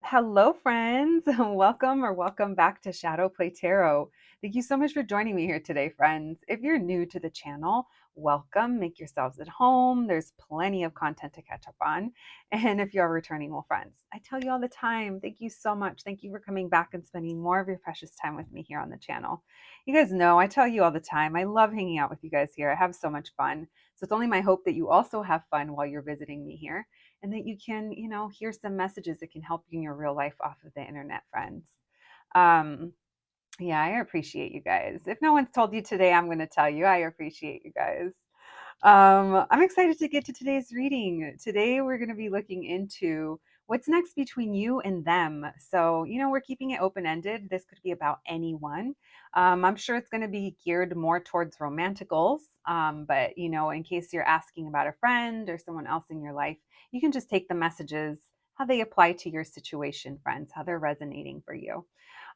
Hello, friends. Welcome back to Shadow Play Tarot. Thank you so much for joining me here today, friends. If you're new to the channel, welcome. Make yourselves at home. There's plenty of content to catch up on. And if you're returning, well, friends, I tell you all the time, thank you so much. Thank you for coming back and spending more of your precious time with me here on the channel. You guys know, I tell you all the time, I love hanging out with you guys here. I have so much fun. So it's only my hope that you also have fun while you're visiting me here and that you can, hear some messages that can help you in your real life off of the internet, friends. Um, yeah, I appreciate you guys. If no one's told you today, I'm going to tell you I appreciate you guys. I'm excited to get to today's reading. Today, we're going to be looking into what's next between you and them. So, we're keeping it open ended. This could be about anyone. I'm sure it's going to be geared more towards romanticals. But, in case you're asking about a friend or someone else in your life, you can just take the messages, how they apply to your situation, friends, how they're resonating for you.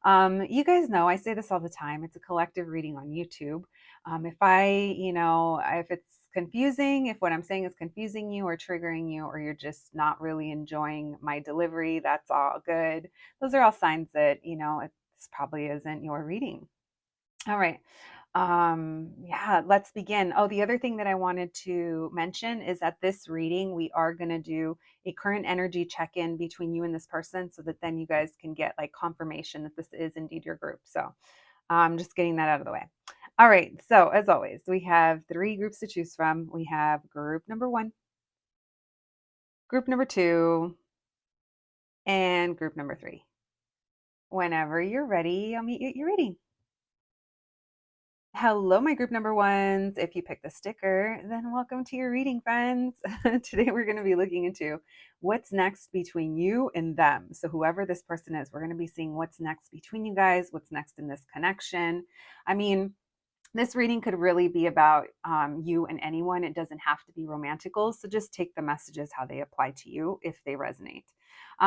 You guys know I say this all the time. It's a collective reading on YouTube. If it's confusing, if what I'm saying is confusing you or triggering you, or you're just not really enjoying my delivery, that's all good. Those are all signs that, this probably isn't your reading. All right. Yeah, let's begin. Oh, the other thing that I wanted to mention is that this reading, we are going to do a current energy check in between you and this person so that then you guys can get like confirmation that this is indeed your group. So I'm just getting that out of the way. All right. So, as always, we have three groups to choose from. We have group number one, group number two, and group number three. Whenever you're ready, I'll meet you at your reading. Hello, my group number ones. If you picked the sticker, then welcome to your reading, friends. Today, we're going to be looking into what's next between you and them. So, whoever this person is, we're going to be seeing what's next between you guys, what's next in this connection. I mean, this reading could really be about you and anyone. It doesn't have to be romantical. So, just take the messages how they apply to you if they resonate.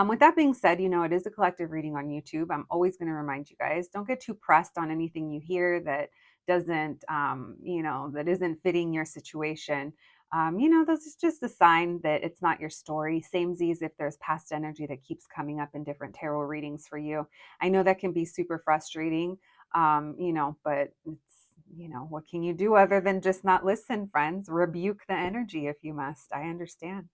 With that being said, it is a collective reading on YouTube. I'm always going to remind you guys, don't get too pressed on anything you hear that doesn't, that isn't fitting your situation. This is just a sign that it's not your story. Same as if there's past energy that keeps coming up in different tarot readings for you. I know that can be super frustrating, but what can you do other than just not listen, friends? Rebuke the energy if you must. I understand.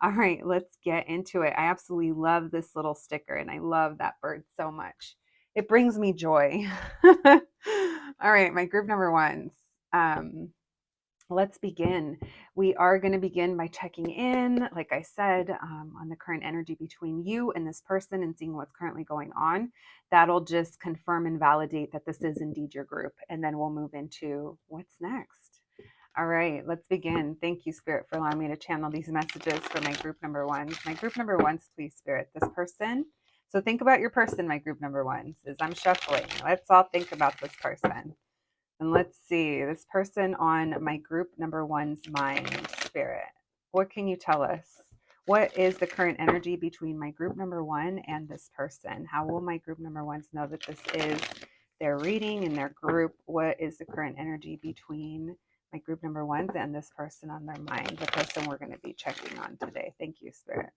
All right, let's get into it. I absolutely love this little sticker and I love that bird so much. It brings me joy. All right, my group number ones. Let's begin. We are going to begin by checking in, like I said, on the current energy between you and this person and seeing what's currently going on. That'll just confirm and validate that this is indeed your group. And then we'll move into what's next. All right, let's begin. Thank you, Spirit, for allowing me to channel these messages for my group number ones. My group number ones, please, Spirit, this person. So think about your person, my group number ones, as I'm shuffling. Let's all think about this person. And let's see, this person on my group number one's mind, Spirit. What can you tell us? What is the current energy between my group number one and this person? How will my group number ones know that this is their reading and their group? What is the current energy between my group number ones and this person on their mind, the person we're going to be checking on today? Thank you, Spirit.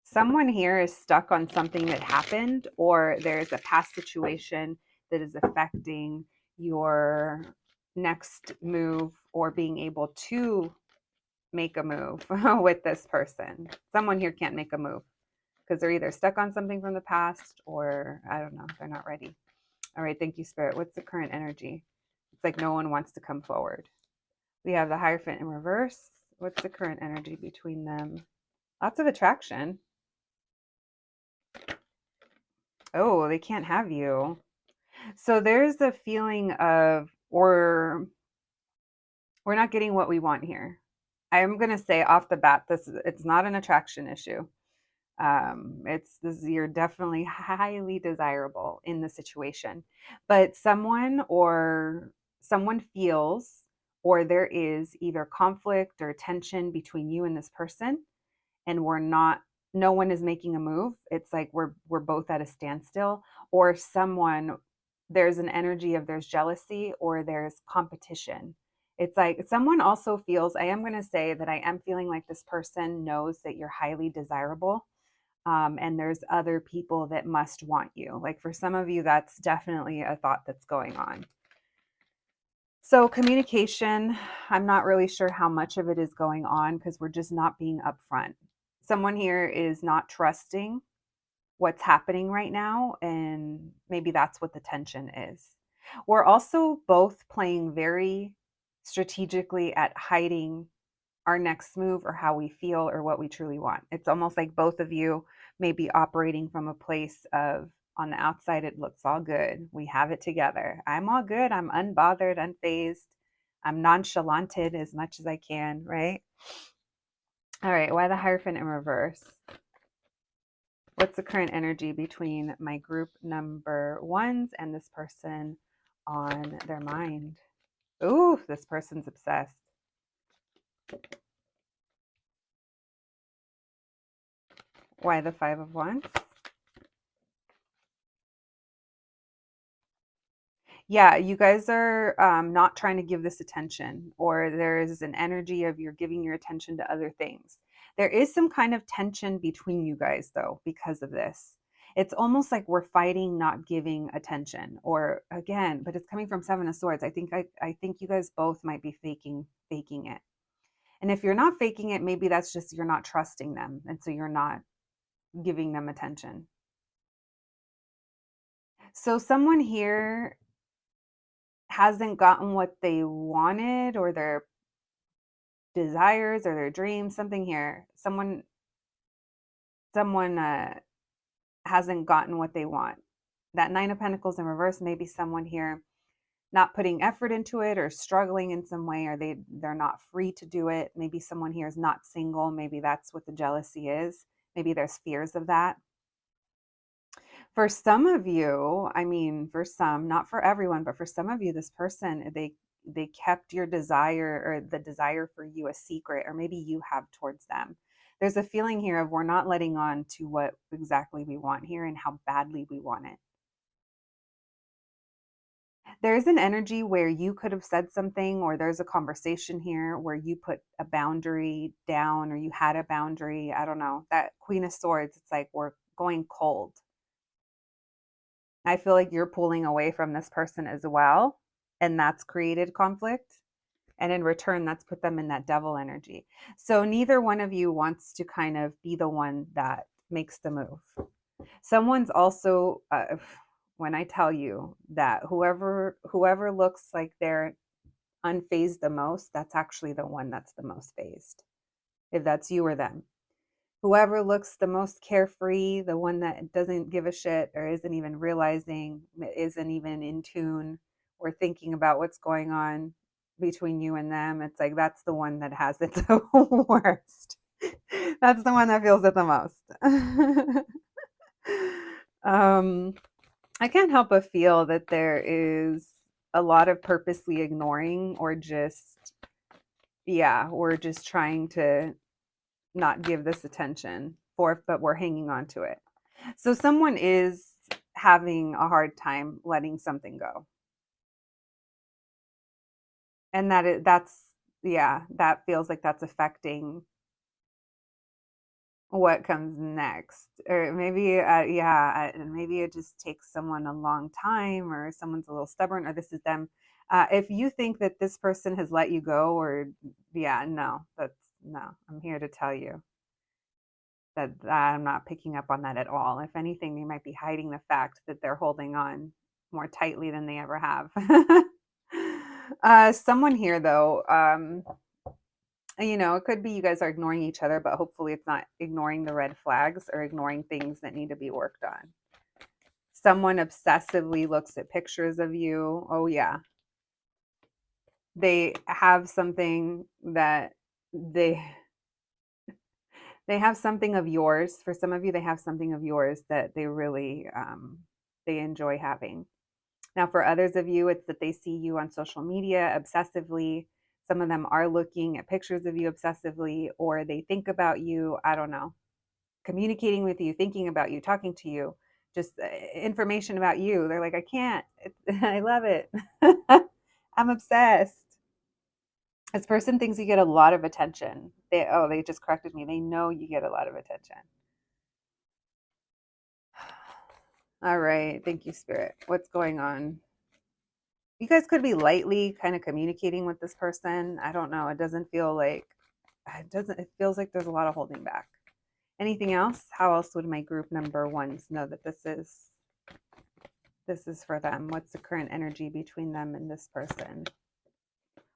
Someone here is stuck on something that happened, or there's a past situation that is affecting your next move or being able to make a move with this person. Someone here can't make a move because they're either stuck on something from the past or I don't know, they're not ready. All right, thank you, Spirit. What's the current energy? It's like no one wants to come forward. We have the Hierophant in reverse. What's the current energy between them? Lots of attraction. Oh, they can't have you. So there's a feeling of, or we're not getting what we want here. I'm going to say off the bat, it's not an attraction issue. You're definitely highly desirable in the situation, but someone feels, or there is either conflict or tension between you and this person, and no one is making a move. It's like we're both at a standstill, or there's an energy of there's jealousy or there's competition. It's like someone also feels, I am going to say that I am feeling like this person knows that you're highly desirable. and there's other people that must want you. Like for some of you, that's definitely a thought that's going on. So communication, I'm not really sure how much of it is going on because we're just not being upfront. Someone here is not trusting what's happening right now, and maybe that's what the tension is. We're also both playing very strategically at hiding our next move or how we feel or what we truly want. It's almost like both of you may be operating from a place of, on the outside, it looks all good. We have it together. I'm all good. I'm unbothered, unfazed. I'm nonchalanted as much as I can, right? All right. Why the Hierophant in reverse? What's the current energy between my group number ones and this person on their mind? Ooh, this person's obsessed. Why the Five of Wands? Yeah, you guys are not trying to give this attention, or there is an energy of you're giving your attention to other things. There is some kind of tension between you guys, though, because of this. It's almost like we're fighting, not giving attention, or again, but it's coming from Seven of Swords. I think you guys both might be faking it. And if you're not faking it, maybe that's just you're not trusting them, and so you're not giving them attention. So someone here hasn't gotten what they wanted or their desires or their dreams, something here. Someone hasn't gotten what they want. That Nine of Pentacles in reverse, maybe someone here not putting effort into it or struggling in some way, or they're not free to do it. Maybe someone here is not single. Maybe that's what the jealousy is. Maybe there's fears of that. For some of you, I mean, for some, not for everyone, but for some of you, this person, they kept your desire or the desire for you a secret, or maybe you have towards them. There's a feeling here of we're not letting on to what exactly we want here and how badly we want it. There's an energy where you could have said something, or there's a conversation here where you put a boundary down or you had a boundary. I don't know. That Queen of Swords, it's like we're going cold. I feel like you're pulling away from this person as well, and that's created conflict. And in return, that's put them in that devil energy. So neither one of you wants to kind of be the one that makes the move. Someone's also, when I tell you that whoever looks like they're unfazed the most, that's actually the one that's the most phased. If that's you or them. Whoever looks the most carefree, the one that doesn't give a shit or isn't even realizing, isn't even in tune or thinking about what's going on between you and them, it's like that's the one that has it the worst. That's the one that feels it the most. I can't help but feel that there is a lot of purposely ignoring or just, yeah, we're just trying to not give this attention for, but we're hanging on to it. So someone is having a hard time letting something go. And that's, yeah, that feels like that's affecting what comes next. Or maybe, maybe it just takes someone a long time, or someone's a little stubborn, or this is them. If you think that this person has let you go, or yeah, no, I'm here to tell you that I'm not picking up on that at all. If anything, they might be hiding the fact that they're holding on more tightly than they ever have. Someone here, though, it could be you guys are ignoring each other, but hopefully it's not ignoring the red flags or ignoring things that need to be worked on. Someone obsessively looks at pictures of you. Oh, yeah. They have something that they have something of yours. For some of you, they have something of yours that they really they enjoy having. Now, for others of you, it's that they see you on social media obsessively. Some of them are looking at pictures of you obsessively, or they think about you. I don't know, communicating with you, thinking about you, talking to you, just information about you. They're like, I can't. I love it. I'm obsessed. This person thinks you get a lot of attention. They just corrected me. They know you get a lot of attention. All right. Thank you, Spirit. What's going on? You guys could be lightly kind of communicating with this person. I don't know. It feels like there's a lot of holding back. Anything else? How else would my group number ones know that this is for them? What's the current energy between them and this person?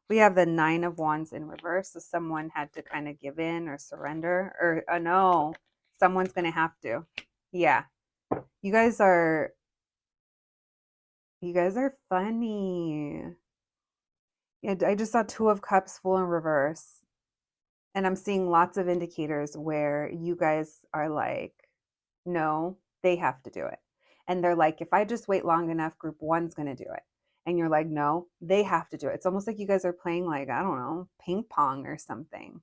We have the 9 of Wands in reverse. So someone had to kind of give in or surrender, or no, someone's going to have to. Yeah. You guys are funny. Yeah, I just saw 2 of Cups full in reverse. And I'm seeing lots of indicators where you guys are like, no, they have to do it. And they're like, if I just wait long enough, group one's going to do it. And you're like, no, they have to do it. It's almost like you guys are playing, like, I don't know, ping pong or something.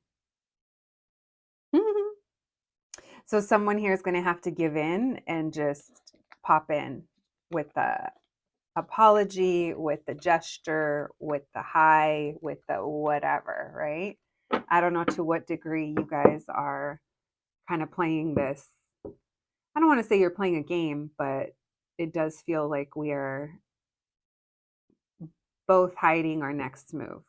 So someone here is going to have to give in and just pop in with the apology, with the gesture, with the hi, with the whatever, right? I don't know to what degree you guys are kind of playing this. I don't want to say you're playing a game, but it does feel like we are both hiding our next move.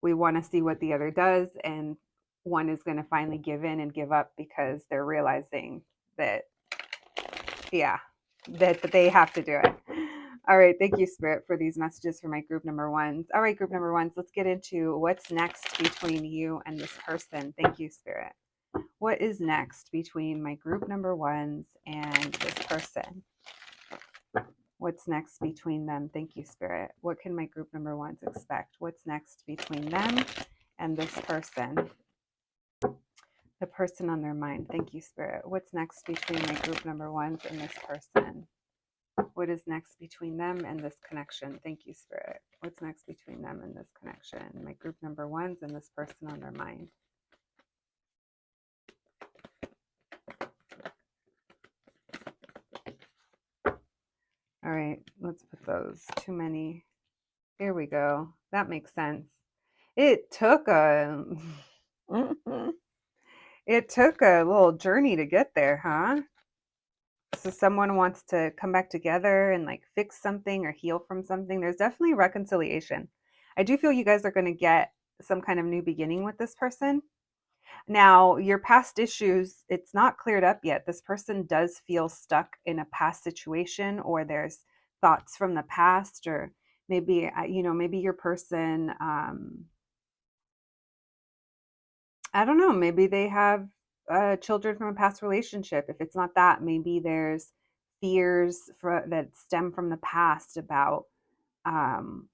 We want to see what the other does, and one is going to finally give in and give up because they're realizing that, yeah, that they have to do it. All right. Thank you, Spirit, for these messages for my group number ones. All right, group number ones, let's get into what's next between you and this person. Thank you, Spirit. What is next between my group number ones and this person? What's next between them? Thank you, Spirit. What can my group number ones expect? What's next between them and this person? The person on their mind. Thank you, Spirit. What's next between my group number ones and this person? What is next between them and this connection? Thank you, Spirit. What's next between them and this connection? My group number ones and this person on their mind. All right, let's put those. Too many. Here we go. That makes sense. It took a it took a little journey to get there, huh? So someone wants to come back together and like fix something or heal from something. There's definitely reconciliation. I do feel you guys are going to get some kind of new beginning with this person. Now, your past issues, it's not cleared up yet. This person does feel stuck in a past situation, or there's thoughts from the past, or maybe, maybe your person, I don't know, maybe they have children from a past relationship. If it's not that, maybe there's fears that stem from the past about um,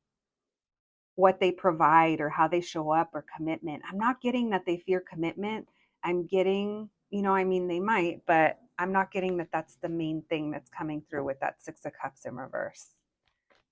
what they provide or how they show up or commitment. I'm not getting that they fear commitment. I'm getting, I mean, they might, but I'm not getting that that's the main thing that's coming through with that 6 of Cups in reverse.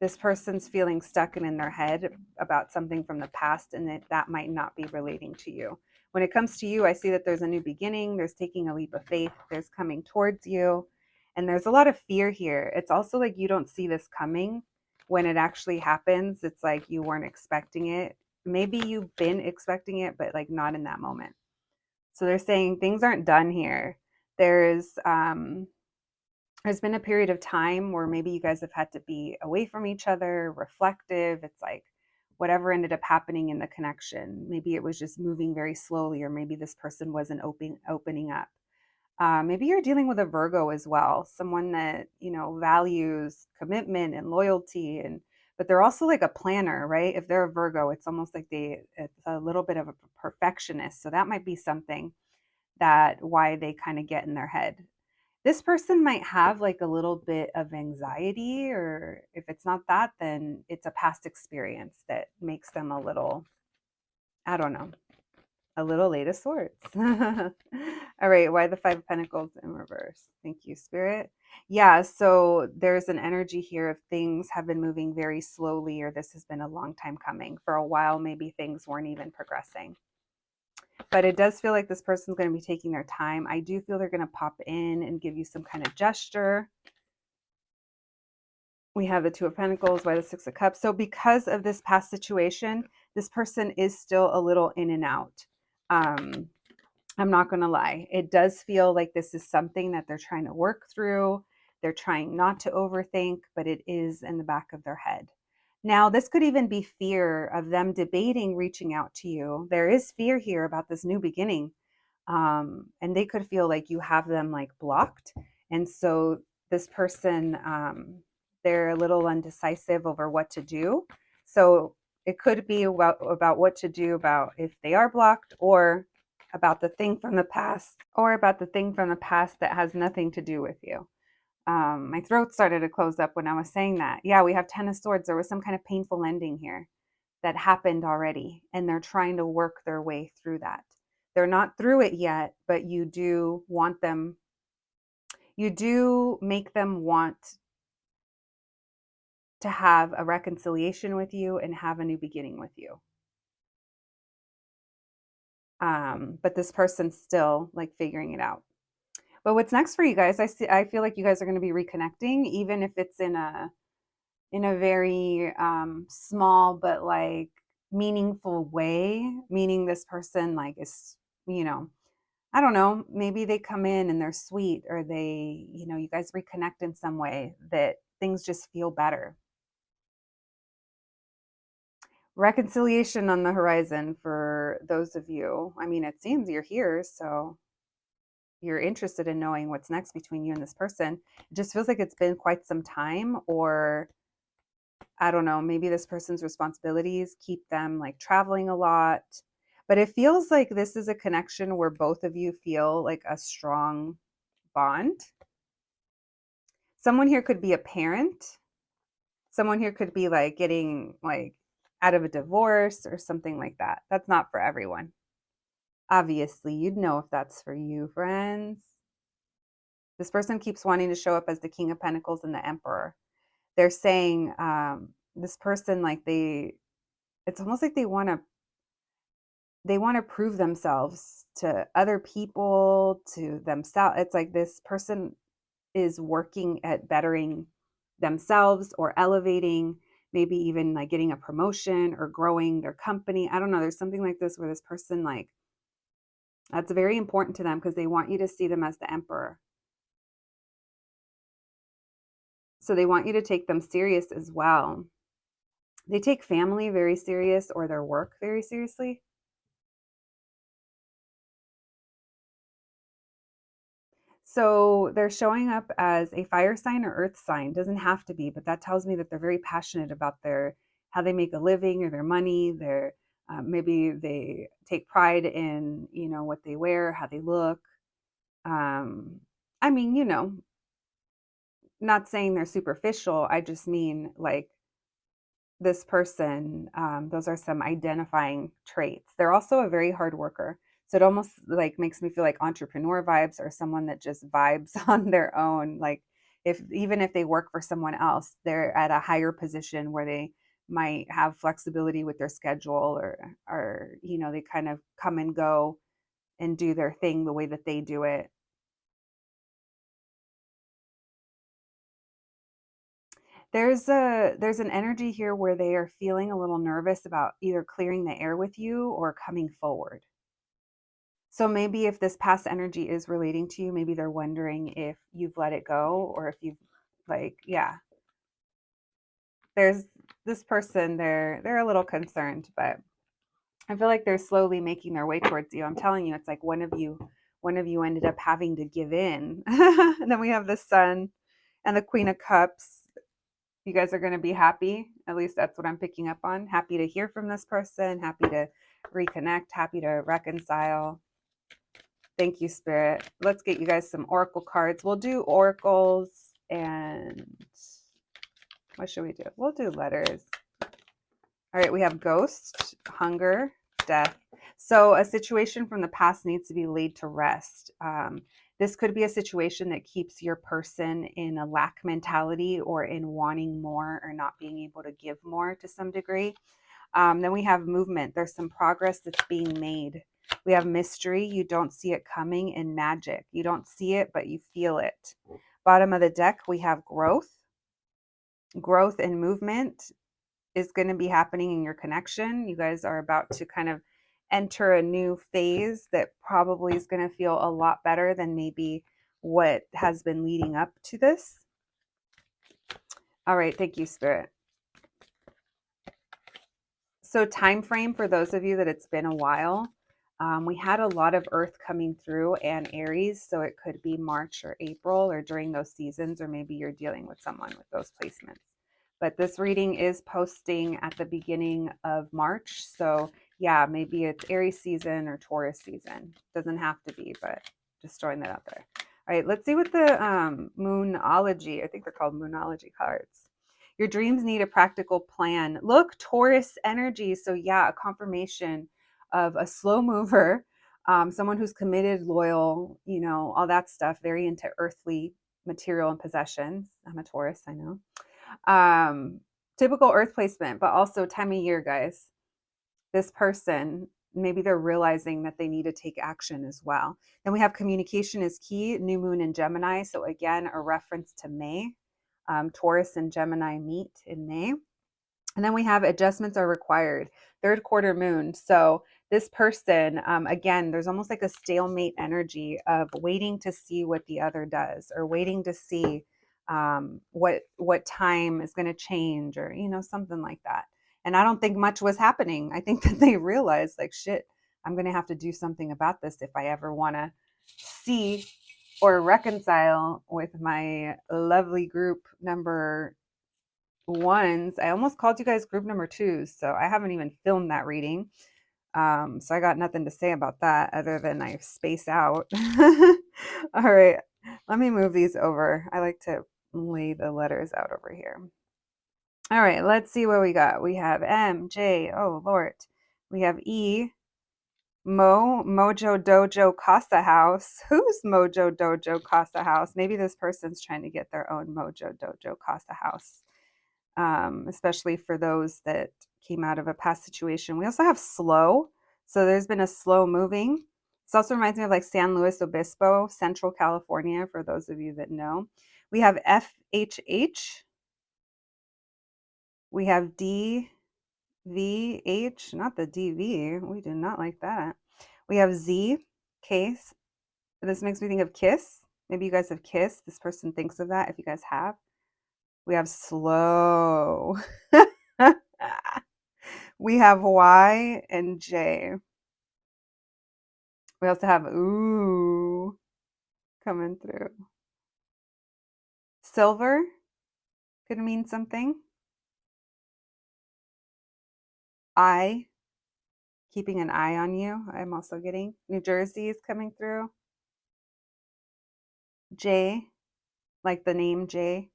This person's feeling stuck and in their head about something from the past, and that might not be relating to you. When it comes to you, I see that there's a new beginning, there's taking a leap of faith, there's coming towards you, and there's a lot of fear here. It's also like you don't see this coming. When it actually happens, it's like you weren't expecting it. Maybe you've been expecting it, but like not in that moment. So they're saying things aren't done here. There's been a period of time where maybe you guys have had to be away from each other, reflective. It's like whatever ended up happening in the connection. Maybe it was just moving very slowly, or maybe this person wasn't opening up. Maybe you're dealing with a Virgo as well, someone that, values commitment and loyalty, but they're also like a planner, right? If they're a Virgo, it's almost like it's a little bit of a perfectionist. So that might be something that why they kind of get in their head. This person might have like a little bit of anxiety, or if it's not that, then it's a past experience that makes them a little, I don't know, a little Eight of Swords. All right, why the 5 of Pentacles in reverse? Thank you, Spirit. Yeah, so there's an energy here of things have been moving very slowly, or this has been a long time coming. For a while, maybe things weren't even progressing. But it does feel like this person's going to be taking their time. I do feel they're going to pop in and give you some kind of gesture. We have the 2 of Pentacles, why the 6 of Cups. So because of this past situation, this person is still a little in and out. I'm not going to lie. It does feel like this is something that they're trying to work through. They're trying not to overthink, but it is in the back of their head. Now, this could even be fear of them debating reaching out to you. There is fear here about this new beginning. And they could feel like you have them like blocked. And so this person, they're a little undecisive over what to do. So it could be about what to do about if they are blocked, or about the thing from the past, that has nothing to do with you. My throat started to close up when I was saying that. Yeah, we have 10 of Swords. There was some kind of painful ending here that happened already, and they're trying to work their way through that. They're not through it yet, but you do make them want to have a reconciliation with you and have a new beginning with you. But this person's still like figuring it out. But what's next for you guys? I feel like you guys are going to be reconnecting, even if it's in a very small but like meaningful way. Meaning this person like is, I don't know, maybe they come in and they're sweet, or they, you guys reconnect in some way that things just feel better. Reconciliation on the horizon for those of you. I mean, it seems you're here, so you're interested in knowing what's next between you and this person. It just feels like it's been quite some time, or I don't know, maybe this person's responsibilities keep them like traveling a lot. But it feels like this is a connection where both of you feel like a strong bond. Someone here could be a parent. Someone here could be like getting like out of a divorce or something like that. That's not for everyone. Obviously, you'd know if that's for you, friends. This person keeps wanting to show up as the King of Pentacles and the Emperor. They're saying this person, like it's almost like they want to prove themselves to other people, to themselves. It's like this person is working at bettering themselves or elevating, maybe even like getting a promotion or growing their company. I don't know. There's something like this where this person, like, that's very important to them because they want you to see them as the emperor. So they want you to take them serious as well. They take family very serious, or their work very seriously. So they're showing up as a fire sign or earth sign. Doesn't have to be, but that tells me that they're very passionate about how they make a living or their money. Maybe they take pride in what they wear, how they look. I mean, not saying they're superficial. I just mean like this person. Those are some identifying traits. They're also a very hard worker. So it almost like makes me feel like entrepreneur vibes, or someone that just vibes on their own. Like even if they work for someone else, they're at a higher position where they might have flexibility with their schedule, or they kind of come and go and do their thing the way that they do it. There's an energy here where they are feeling a little nervous about either clearing the air with you or coming forward. So maybe if this past energy is relating to you, maybe they're wondering if you've let it go, or if you've yeah. There's this person, they're a little concerned, but I feel like they're slowly making their way towards you. I'm telling you, it's like one of you ended up having to give in. And then we have the Sun and the Queen of Cups. You guys are going to be happy. At least that's what I'm picking up on. Happy to hear from this person, happy to reconnect, happy to reconcile. Thank you, Spirit. Let's get you guys some oracle cards. We'll do oracles, and what should we do? We'll do letters. All right, we have ghost, hunger, death. So a situation from the past needs to be laid to rest. This could be a situation that keeps your person in a lack mentality, or in wanting more, or not being able to give more to some degree. Then we have movement. There's some progress that's being made. We have mystery. You don't see it coming. And magic. You don't see it, but you feel it. Bottom of the deck, we have growth. Growth and movement is going to be happening in your connection. You guys are about to kind of enter a new phase that probably is going to feel a lot better than maybe what has been leading up to this. All right. Thank you, Spirit. So time frame for those of you that it's been a while. We had a lot of Earth coming through and Aries, so it could be March or April or during those seasons, or maybe you're dealing with someone with those placements. But this reading is posting at the beginning of March, so yeah, maybe it's Aries season or Taurus season. Doesn't have to be, but just throwing that out there. All right, let's see what the Moonology, I think they're called Moonology cards. Your dreams need a practical plan. Look, Taurus energy. So, yeah, a confirmation of a slow mover, someone who's committed, loyal, all that stuff, very into earthly material and possessions. I'm a Taurus, I know. Typical earth placement, but also time of year, guys. This person, maybe they're realizing that they need to take action as well. Then we have communication is key, new moon in Gemini. So, again, a reference to May. Taurus and Gemini meet in May. And then we have adjustments are required, third quarter moon. So this person, again, there's almost like a stalemate energy of waiting to see what the other does, or waiting to see what time is going to change, or something like that. And I don't think much was happening. I think that they realized, like, shit, I'm going to have to do something about this if I ever want to see or reconcile with my lovely group number ones. I almost called you guys group number twos, so I haven't even filmed that reading. So I got nothing to say about that other than I space out. All right, let me move these over. I like to lay the letters out over here. All right, let's see what we got. We have M, J, oh Lord. We have E, Mojo Dojo Casa House. Who's Mojo Dojo Casa House? Maybe this person's trying to get their own Mojo Dojo Casa House. Especially for those that came out of a past situation. We also have slow. So there's been a slow moving. This also reminds me of like San Luis Obispo, Central California, for those of you that know. We have FHH. We have DVH, not the DV. We do not like that. We have Z, case. This makes me think of kiss. Maybe you guys have kissed. This person thinks of that if you guys have. We have slow. We have Y and J. We also have ooh coming through. Silver could mean something. I, keeping an eye on you. I'm also getting New Jersey is coming through. J, like the name J,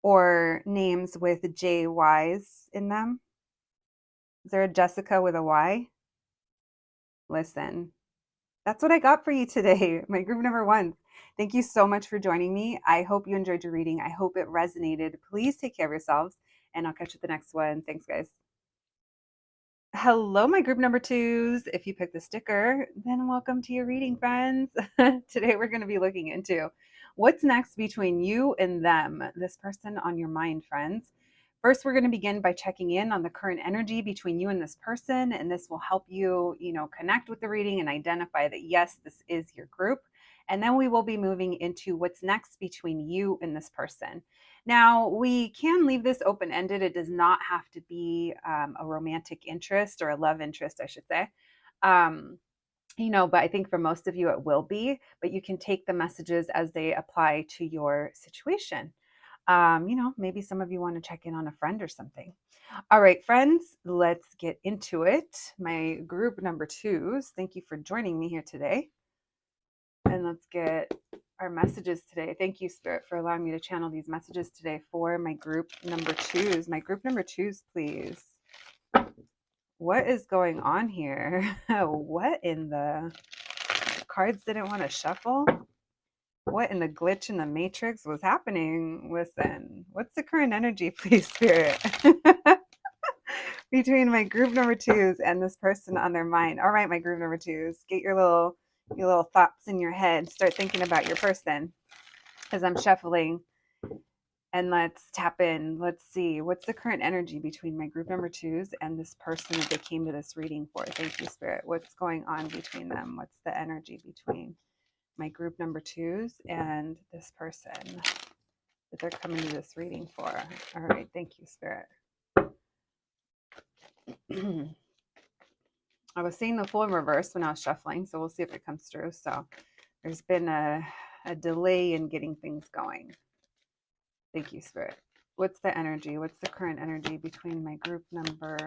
or names with JYs in them. Is there a Jessica with a Y? Listen, that's what I got for you today, my group number one. Thank you so much for joining me. I hope you enjoyed your reading. I hope it resonated. Please take care of yourselves, and I'll catch you at the next one. Thanks, guys. Hello, my group number twos. If you picked the sticker, then welcome to your reading, friends. Today, we're going to be looking into what's next between you and them, this person on your mind, friends. First, we're going to begin by checking in on the current energy between you and this person, and this will help you, connect with the reading and identify that, yes, this is your group. And then we will be moving into what's next between you and this person. Now, we can leave this open ended. It does not have to be a romantic interest, or a love interest, I should say. But I think for most of you it will be, but you can take the messages as they apply to your situation. Maybe some of you want to check in on a friend or something. All right, friends, let's get into it. My group number twos, thank you for joining me here today. And let's get our messages today. Thank you, Spirit, for allowing me to channel these messages today for my group number twos. My group number twos, please. What is going on here? What in the cards didn't want to shuffle? What in the glitch in the matrix was happening? Listen, what's the current energy, please, Spirit? Between my group number twos and this person on their mind. All right, my group number twos, get your little thoughts in your head. Start thinking about your person as I'm shuffling. And let's tap in. Let's see. What's the current energy between my group number twos and this person that they came to this reading for? Thank you, Spirit. What's going on between them? What's the energy between my group number twos and this person? that they're coming to this reading for. All right, thank you, Spirit. I was seeing the Fool in reverse when I was shuffling, so we'll see if it comes through. So there's been a delay in getting things going. Thank you, Spirit. What's the energy? What's the current energy between my group number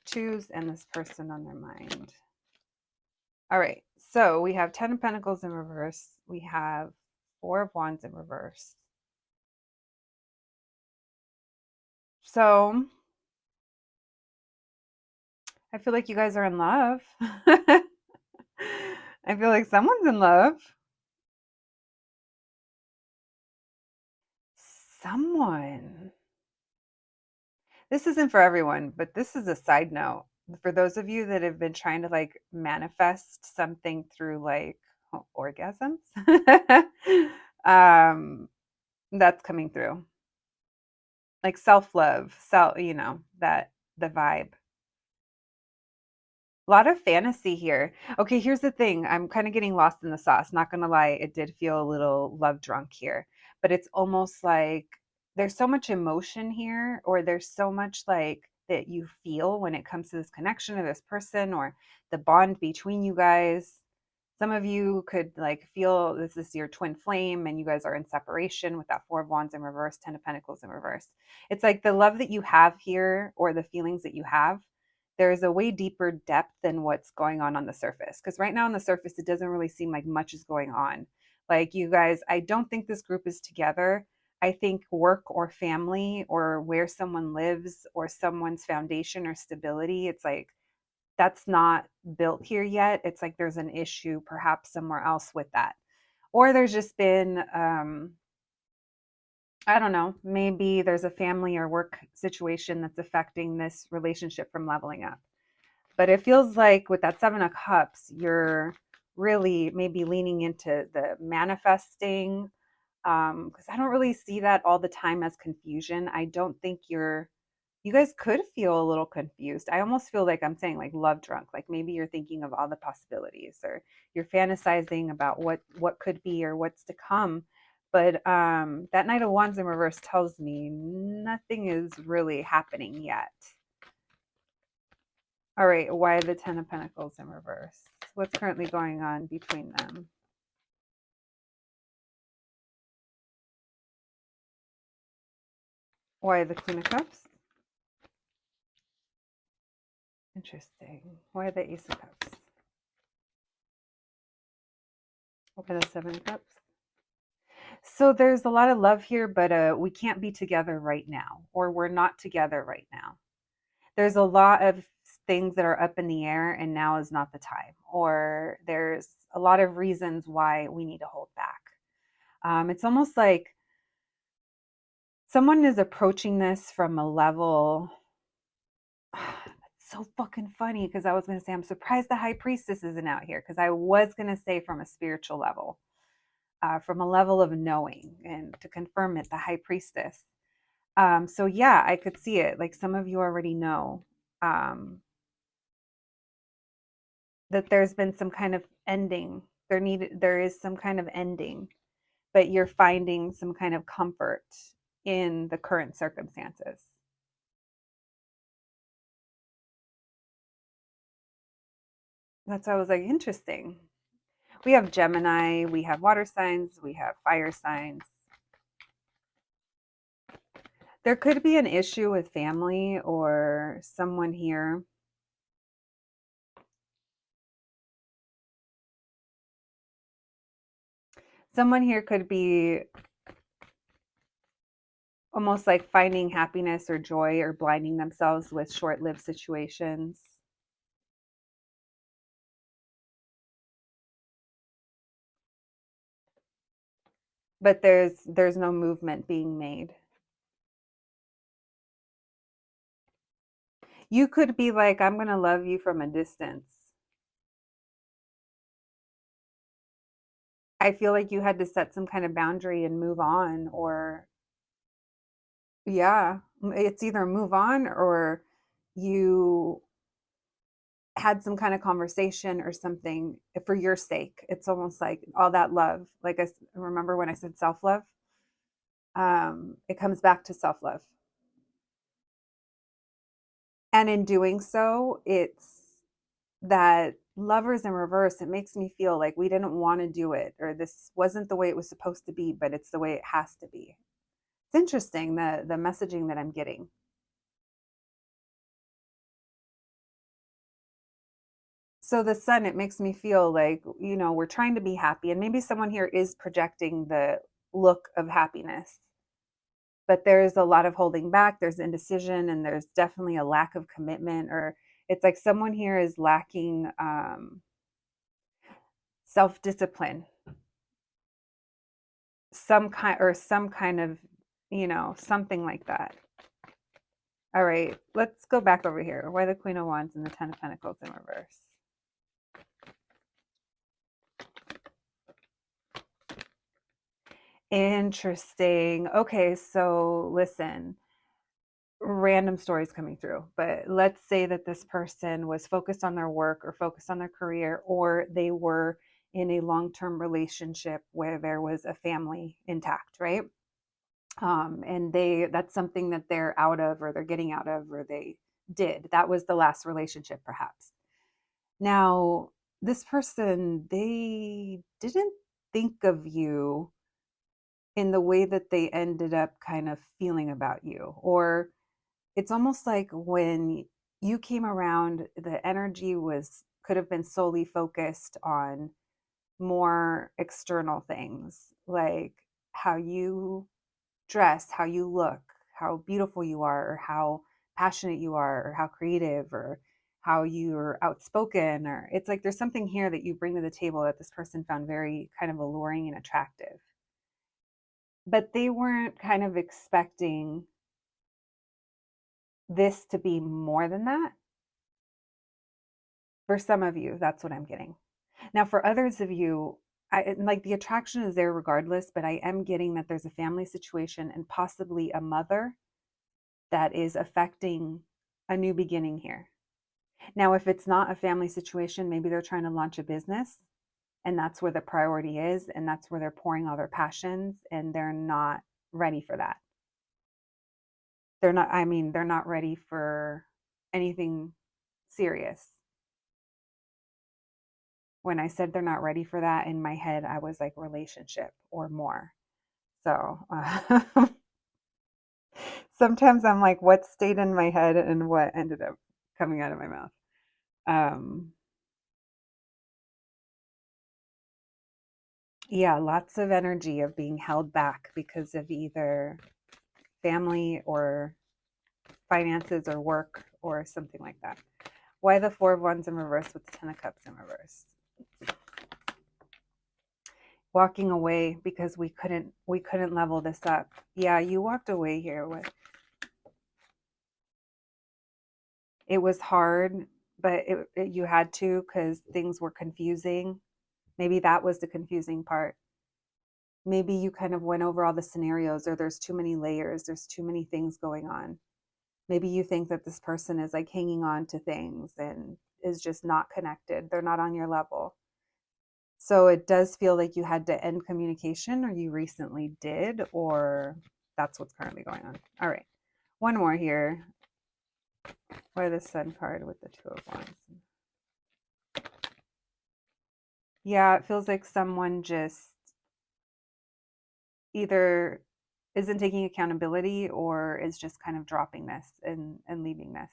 2s and this person on their mind? All right, so we have 10 of Pentacles in reverse. We have 4 of Wands in reverse. So I feel like you guys are in love. I feel like someone's in love. Someone. This isn't for everyone, but this is a side note. For those of you that have been trying to like manifest something through like orgasms, that's coming through. Like self-love, that the vibe. A lot of fantasy here. Okay, here's the thing. I'm kind of getting lost in the sauce. Not gonna lie, it did feel a little love drunk here, but it's almost like there's so much emotion here, or there's so much like that you feel when it comes to this connection or this person or the bond between you guys. Some of you could like feel this is your twin flame and you guys are in separation with that 4 of Wands in reverse, 10 of Pentacles in reverse. It's like the love that you have here or the feelings that you have, there's a way deeper depth than what's going on the surface. Because right now on the surface, it doesn't really seem like much is going on. Like you guys, I don't think this group is together. I think work or family or where someone lives or someone's foundation or stability, it's like that's not built here yet. It's like there's an issue perhaps somewhere else with that. Or there's just been, I don't know, maybe there's a family or work situation that's affecting this relationship from leveling up. But it feels like with that 7 of Cups, you're really maybe leaning into the manifesting. Because I don't really see that all the time as confusion. I don't think you guys could feel a little confused. I almost feel like I'm saying like love drunk. Like maybe you're thinking of all the possibilities or you're fantasizing about what could be or what's to come. But that Knight of Wands in reverse tells me nothing is really happening yet. All right, why the 10 of Pentacles in reverse? What's currently going on between them? Why the Queen of Cups? Interesting. Why the Ace of Cups? Why the 7 of Cups? So there's a lot of love here, but we can't be together right now, or we're not together right now. There's a lot of things that are up in the air, and now is not the time. Or there's a lot of reasons why we need to hold back. It's almost like someone is approaching this from a level. It's so fucking funny because I was going to say, I'm surprised the High Priestess isn't out here because I was going to say from a spiritual level, from a level of knowing, and to confirm it, the High Priestess. So yeah, I could see it. Like some of you already know that there's been some kind of ending. There is some kind of ending, but you're finding some kind of comfort in the current circumstances. That's why I was like, interesting. We have Gemini, we have water signs, we have fire signs. There could be an issue with family or someone here. Someone here could be almost like finding happiness or joy or blinding themselves with short-lived situations. But there's no movement being made. You could be like, I'm going to love you from a distance. I feel like you had to set some kind of boundary and move on, or yeah, it's either move on or you had some kind of conversation or something for your sake. It's almost like all that love. Like remember when I said self-love? It comes back to self-love. And in doing so, it's that lovers in reverse, it makes me feel like we didn't want to do it, or this wasn't the way it was supposed to be, but it's the way it has to be. It's interesting, the messaging that I'm getting. So the sun, it makes me feel like, we're trying to be happy, and maybe someone here is projecting the look of happiness, but there's a lot of holding back, there's indecision, and there's definitely a lack of commitment, or it's like someone here is lacking self-discipline, some kind of, something like that. All right, let's go back over here. Why the Queen of Wands and the Ten of Pentacles in reverse? Interesting. Okay, so listen, random stories coming through, but let's say that this person was focused on their work or focused on their career, or they were in a long-term relationship where there was a family intact, right? And that's something that they're out of, or they're getting out of, or they did. That was the last relationship, perhaps. Now, this person, they didn't think of you in the way that they ended up kind of feeling about you. Or it's almost like when you came around, the energy could have been solely focused on more external things, like how you dress, how you look, how beautiful you are, or how passionate you are, or how creative, or how you're outspoken. Or it's like there's something here that you bring to the table that this person found very kind of alluring and attractive. But they weren't kind of expecting this to be more than that. For some of you, that's what I'm getting. Now, for others of you, like the attraction is there regardless, but I am getting that there's a family situation and possibly a mother that is affecting a new beginning here. Now, if it's not a family situation, maybe they're trying to launch a business and that's where the priority is, and that's where they're pouring all their passions, and they're not ready for that. They're not ready for anything serious. When I said they're not ready for that, in my head, I was like relationship or more. So sometimes I'm like, what stayed in my head and what ended up coming out of my mouth. Um, yeah, lots of energy of being held back because of either family or finances or work or something like that. Why the Four of Wands in reverse with the Ten of Cups in reverse? Walking away because we couldn't level this up. Yeah, you walked away here with, it was hard, but you had to because things were confusing. Maybe that was the confusing part. Maybe you kind of went over all the scenarios, or there's too many layers, there's too many things going on. Maybe you think that this person is like hanging on to things and is just not connected. They're not on your level. So it does feel like you had to end communication, or you recently did, or that's what's currently going on. All right. One more here. Why the Sun card with the Two of Wands? Yeah, it feels like someone just either isn't taking accountability or is just kind of dropping this and leaving this.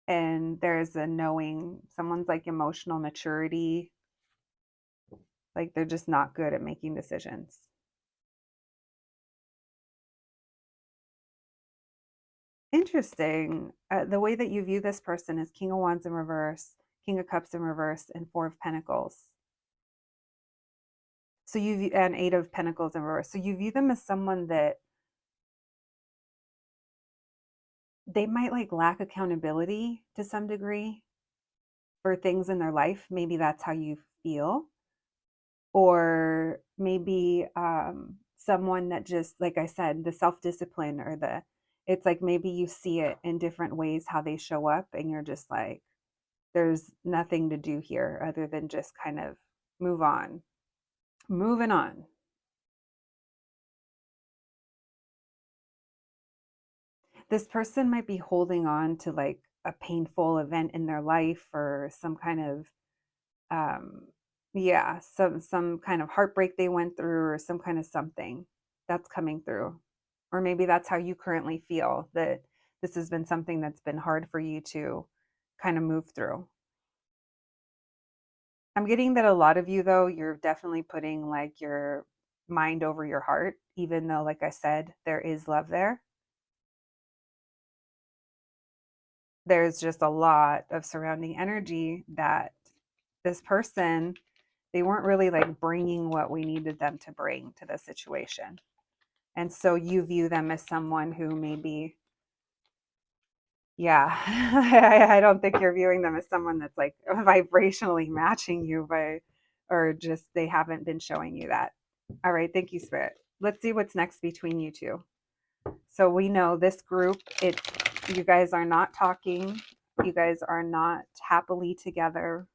And there's a knowing, someone's like emotional maturity, like they're just not good at making decisions. Interesting. The way that you view this person is King of Wands in reverse, King of Cups in reverse, and Four of Pentacles. So and Eight of Pentacles in reverse. So you view them as someone that they might like lack accountability to some degree for things in their life. Maybe that's how you feel. Or maybe someone that just, like I said, the self-discipline, or it's like maybe you see it in different ways how they show up, and you're just like, there's nothing to do here other than just kind of move on. Moving on. this person might be holding on to like a painful event in their life or some kind of um yeah, some kind of heartbreak they went through or some kind of something that's coming through. Or maybe that's how you currently feel, that this has been something that's been hard for you to kind of move through. I'm getting that a lot of you, though, you're definitely putting like your mind over your heart, even though, like I said, there is love there. There's just a lot of surrounding energy that this person, they weren't really like bringing what we needed them to bring to the situation. And so you view them as someone who maybe, yeah, I don't think you're viewing them as someone that's like vibrationally matching you by, or just they haven't been showing you that. All right, thank you, Spirit. Let's see what's next between you two. So we know this group, you guys are not talking. You guys are not happily together.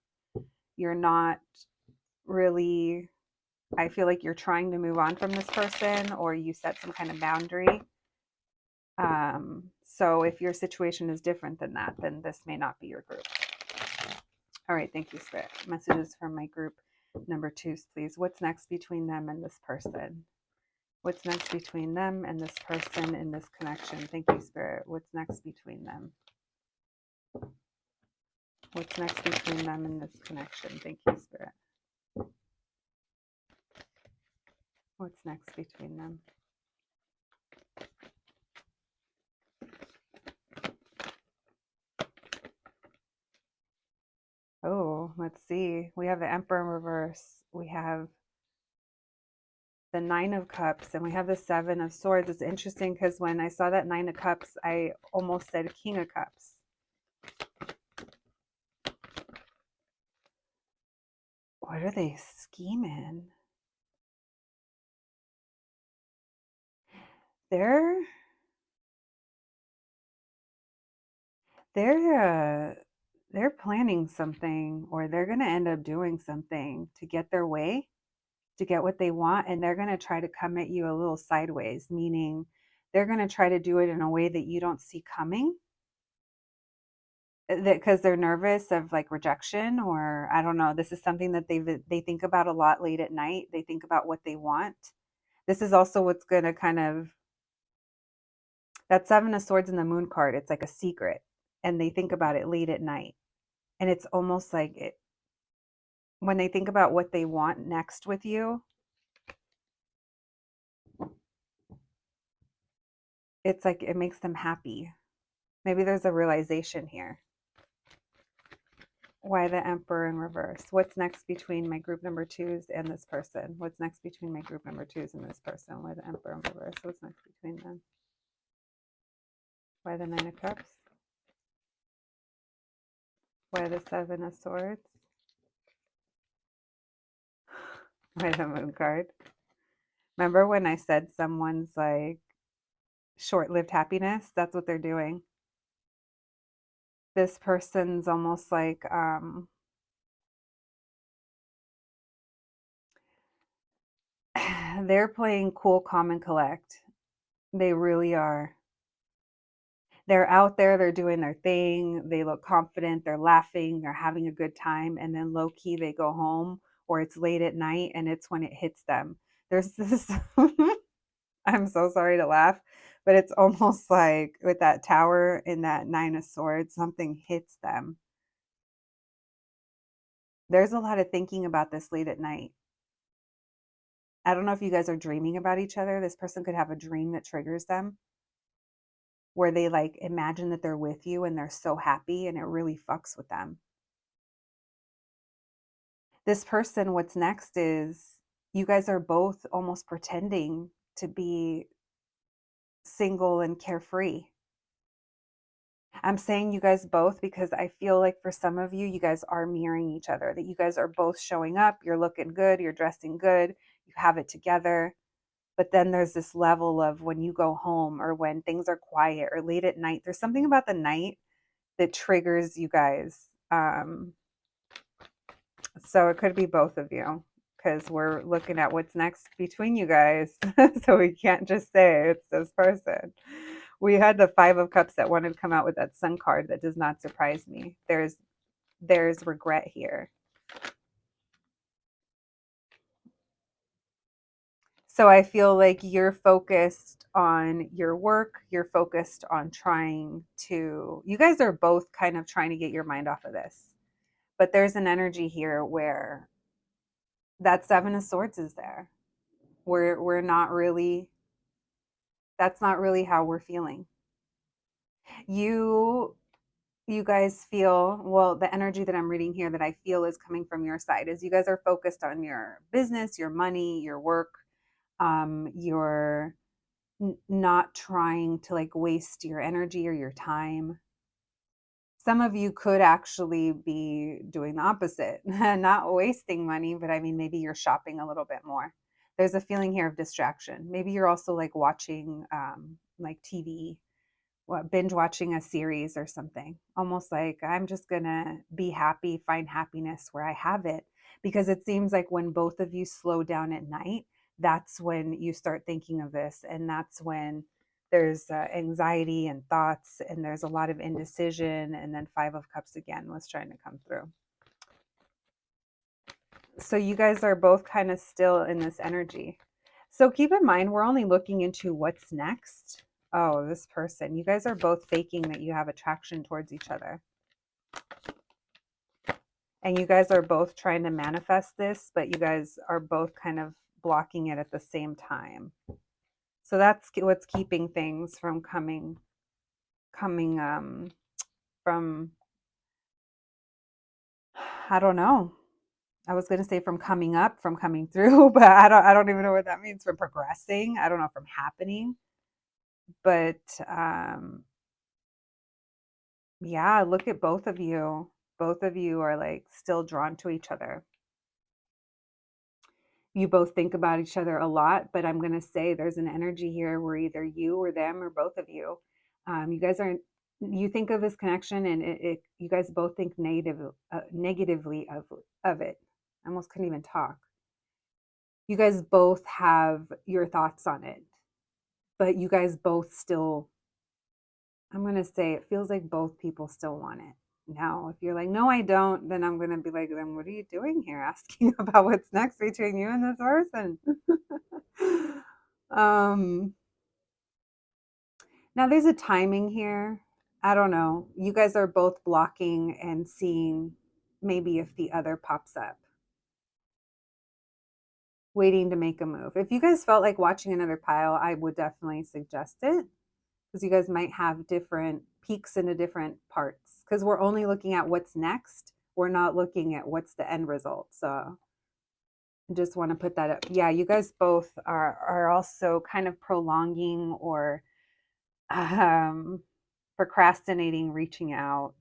You're not really, I feel like you're trying to move on from this person or you set some kind of boundary. So if your situation is different than that, then this may not be your group. All right, thank you, Spirit. Messages from my group number 2s, please. What's next between them and this person? What's next between them and this person in this connection? Thank you, Spirit. What's next between them? What's next between them and this connection? Thank you, Spirit. What's next between them? Oh, let's see. We have the Emperor in reverse. We have the 9 of Cups and we have the 7 of Swords. It's interesting because when I saw that 9 of Cups, I almost said King of Cups. What are they scheming? They're they're uh they're planning something, or they're going to end up doing something to get their way, to get what they want, and they're going to try to come at you a little sideways, meaning they're going to try to do it in a way that you don't see coming, that because they're nervous of like rejection, or I don't know. This is something that they think about a lot late at night. They think about what they want. This is also what's going to kind of, that 7 of Swords in the Moon card, it's like a secret, and they think about it late at night, and it's almost like when they think about what they want next with you, it's like it makes them happy. Maybe there's a realization here. Why the Emperor in reverse? What's next between my group number 2s and this person? What's next between my group number 2s and this person? Why the Emperor in reverse? What's next between them? Why the 9 of Cups? Why the 7 of Swords? Why the Moon card? Remember when I said someone's like short-lived happiness? That's what they're doing. This person's almost like they're playing cool, calm, and collect. They really are. They're out there, they're doing their thing, they look confident, they're laughing, they're having a good time, and then low key they go home or it's late at night and it's when it hits them. There's this I'm so sorry to laugh, but it's almost like with that tower and that 9 of Swords, something hits them. There's a lot of thinking about this late at night. I don't know if you guys are dreaming about each other. This person could have a dream that triggers them where they like imagine that they're with you and they're so happy and it really fucks with them. This person, what's next is you guys are both almost pretending to be single and carefree. I'm saying you guys both because I feel like for some of you, you guys are mirroring each other, that you guys are both showing up, you're looking good, you're dressing good, you have it together. But then there's this level of when you go home or when things are quiet or late at night, there's something about the night that triggers you guys. So it could be both of you because we're looking at what's next between you guys. So we can't just say it's this person. We had the Five of Cups that wanted to come out with that Sun card. That does not surprise me. There's regret here. So I feel like you're focused on your work. You're focused on you guys are both kind of trying to get your mind off of this. But there's an energy here where that Seven of Swords is there. We're not really, that's not really how we're feeling. You you guys feel, well, the energy that I'm reading here that I feel is coming from your side is you guys are focused on your business, your money, your work. You're not trying to like waste your energy or your time. Some of you could actually be doing the opposite, not wasting money, but I mean, maybe you're shopping a little bit more. There's a feeling here of distraction. Maybe you're also like watching like TV, binge watching a series or something. Almost like I'm just going to be happy, find happiness where I have it. Because it seems like when both of you slow down at night, that's when you start thinking of this. And that's when there's anxiety and thoughts, and there's a lot of indecision. And then Five of Cups again was trying to come through. So you guys are both kind of still in this energy. So keep in mind, we're only looking into what's next. Oh, this person. You guys are both faking that you have attraction towards each other. And you guys are both trying to manifest this, but you guys are both kind of blocking it at the same time. So that's what's keeping things from coming from, I don't know. I was going to say from coming up, from coming through, but I don't even know what that means. From progressing. I don't know, from happening. But yeah, look at both of you. Both of you are like still drawn to each other. You both think about each other a lot, but I'm going to say there's an energy here where either you or them or both of you, you guys are, you think of this connection and you guys both think negatively of it. I almost couldn't even talk. You guys both have your thoughts on it, but you guys both still, I'm going to say it feels like both people still want it. Now, if you're like, no, I don't, then I'm going to be like, then what are you doing here asking about what's next between you and this person? Now, there's a timing here. I don't know. You guys are both blocking and seeing maybe if the other pops up, waiting to make a move. If you guys felt like watching another pile, I would definitely suggest it because you guys might have different peaks into different parts because we're only looking at what's next. We're not looking at what's the end result. So I just want to put that up. Yeah, you guys both are also kind of prolonging or procrastinating reaching out.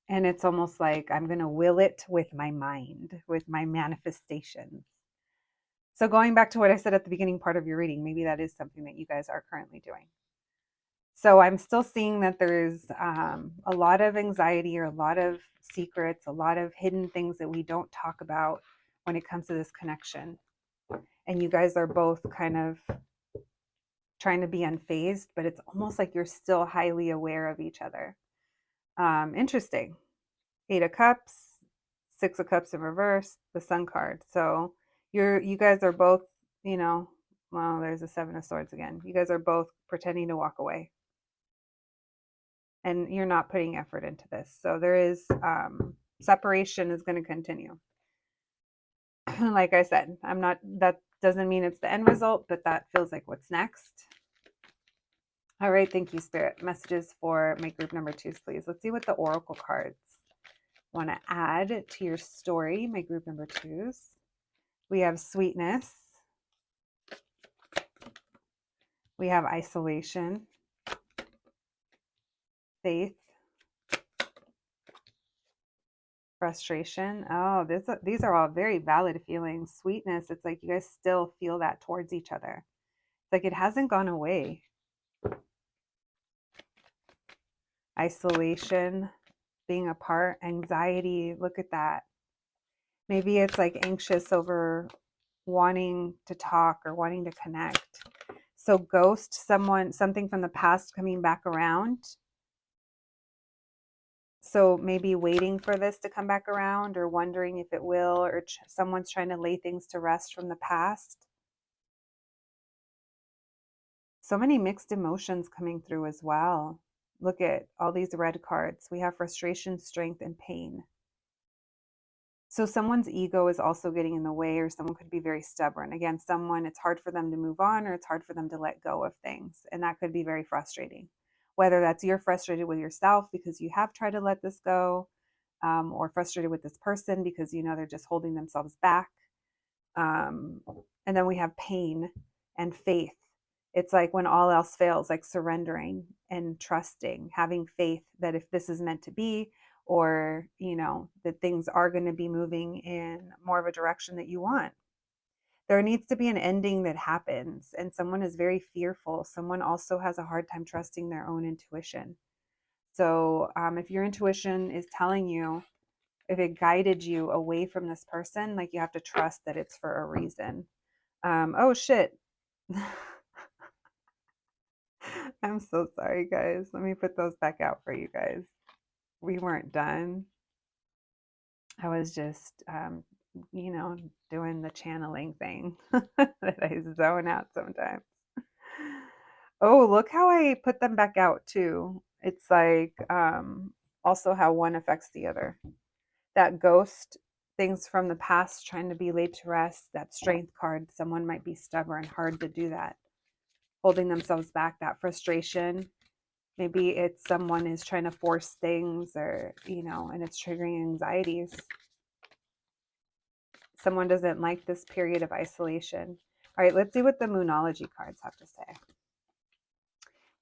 And it's almost like I'm going to will it with my mind, with my manifestations. So going back to what I said at the beginning part of your reading, maybe that is something that you guys are currently doing. So I'm still seeing that there's a lot of anxiety or a lot of secrets, a lot of hidden things that we don't talk about when it comes to this connection. And you guys are both kind of trying to be unfazed, but it's almost like you're still highly aware of each other. Interesting. Eight of Cups, Six of Cups in reverse, the Sun card. So you guys are both, well, there's the Seven of Swords again. You guys are both pretending to walk away. And you're not putting effort into this. So there is separation is going to continue. Like I said, that doesn't mean it's the end result, but that feels like what's next. All right, thank you, Spirit. Messages for my group number 2s, please. Let's see what the Oracle cards want to add to your story, my group number 2s. We have sweetness. We have isolation, faith, frustration. Oh, these are all very valid feelings. Sweetness, it's like you guys still feel that towards each other. It's like it hasn't gone away. Isolation, being apart, anxiety, look at that. Maybe it's like anxious over wanting to talk or wanting to connect. So ghost, someone, something from the past coming back around. So maybe waiting for this to come back around or wondering if it will, or someone's trying to lay things to rest from the past. So many mixed emotions coming through as well. Look at all these red cards. We have frustration, strength, and pain. So someone's ego is also getting in the way, or someone could be very stubborn. Again, someone, it's hard for them to move on, or it's hard for them to let go of things. And that could be very frustrating. Whether that's you're frustrated with yourself because you have tried to let this go, or frustrated with this person because you know they're just holding themselves back. Um, and then we have pain and faith. It's like when all else fails, like surrendering and trusting, having faith that if this is meant to be, or, you know, that things are going to be moving in more of a direction that you want. There needs to be an ending that happens, and someone is very fearful. Someone also has a hard time trusting their own intuition. So, if your intuition is telling you, if it guided you away from this person, like you have to trust that it's for a reason. Oh shit. I'm so sorry, guys. Let me put those back out for you guys. We weren't done. I was just, you know, doing the channeling thing that I zone out sometimes. Oh, look how I put them back out too. It's like also how one affects the other. That ghost, things from the past trying to be laid to rest, that strength card, someone might be stubborn, hard to do that, holding themselves back, that frustration. Maybe it's someone is trying to force things, or, you know, and it's triggering anxieties. Someone doesn't like this period of isolation. All right, let's see what the Moonology cards have to say.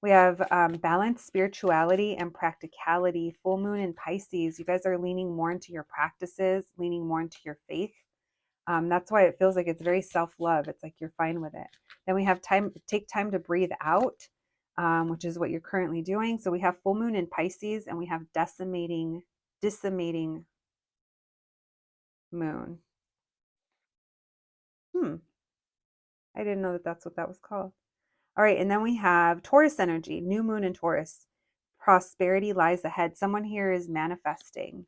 We have balance, spirituality, and practicality. Full moon in Pisces. You guys are leaning more into your practices, leaning more into your faith. That's why it feels like it's very self-love. It's like you're fine with it. Then we have time, take time to breathe out, which is what you're currently doing. So we have full moon in Pisces, and we have decimating moon. I didn't know that that's what that was called. All right, and then we have Taurus energy, new moon in Taurus. Prosperity lies ahead. Someone here is manifesting.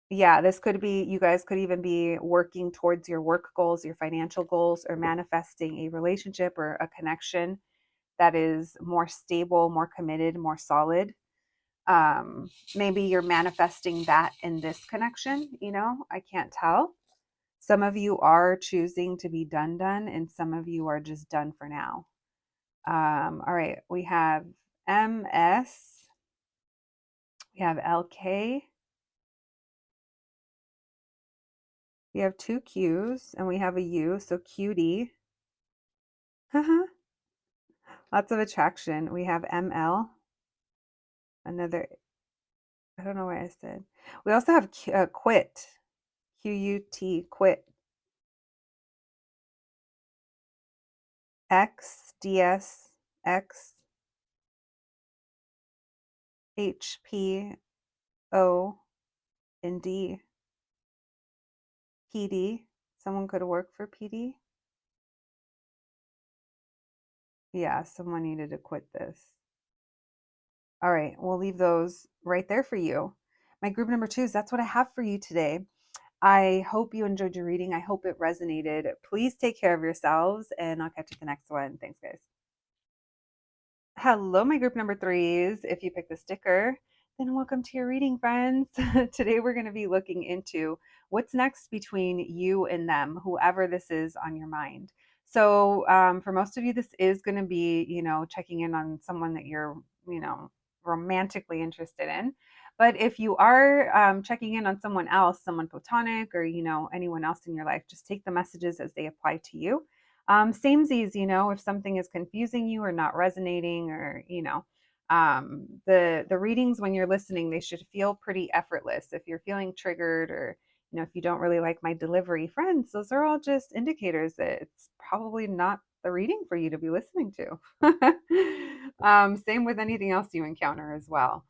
Yeah, this could be, you guys could even be working towards your work goals, your financial goals, or manifesting a relationship or a connection that is more stable, more committed, more solid. Maybe you're manifesting that in this connection, you know, I can't tell. Some of you are choosing to be done, and some of you are just done for now. All right, we have MS, we have LK, we have two Qs, and we have a U, so cutie. Lots of attraction. We have ML, another, I don't know what I said. We also have quit, QUT, quit. X, DS, X, HP, O, and D. PD. Someone could work for PD. Yeah, someone needed to quit this. All right, we'll leave those right there for you. My group number 2 is that's what I have for you today. I hope you enjoyed your reading. I hope it resonated. Please take care of yourselves, and I'll catch you the next one. Thanks, guys. Hello, my group number 3s. If you picked the sticker, then welcome to your reading, friends. Today we're going to be looking into what's next between you and them, whoever this is on your mind. So for most of you, this is going to be, you know, checking in on someone that you're, you know, romantically interested in. But if you are checking in on someone else, someone platonic, or, you know, anyone else in your life, just take the messages as they apply to you. Samesies, you know, if something is confusing you or not resonating, or, you know, the readings when you're listening, they should feel pretty effortless. If you're feeling triggered, or, you know, if you don't really like my delivery, friends, those are all just indicators that it's probably not the reading for you to be listening to. Same with anything else you encounter as well.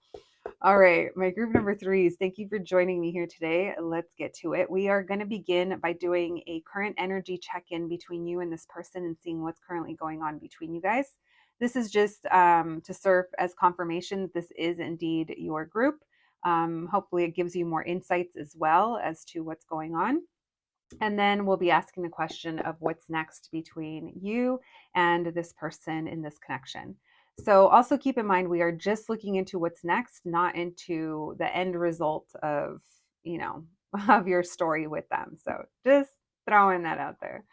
All right, my group number threes, thank you for joining me here today. Let's get to it. We are going to begin by doing a current energy check in between you and this person and seeing what's currently going on between you guys. This is just to serve as confirmation that this is indeed your group. Hopefully, it gives you more insights as well as to what's going on. And then we'll be asking the question of what's next between you and this person in this connection. So also keep in mind, we are just looking into what's next, not into the end result of, you know, of your story with them. So just throwing that out there.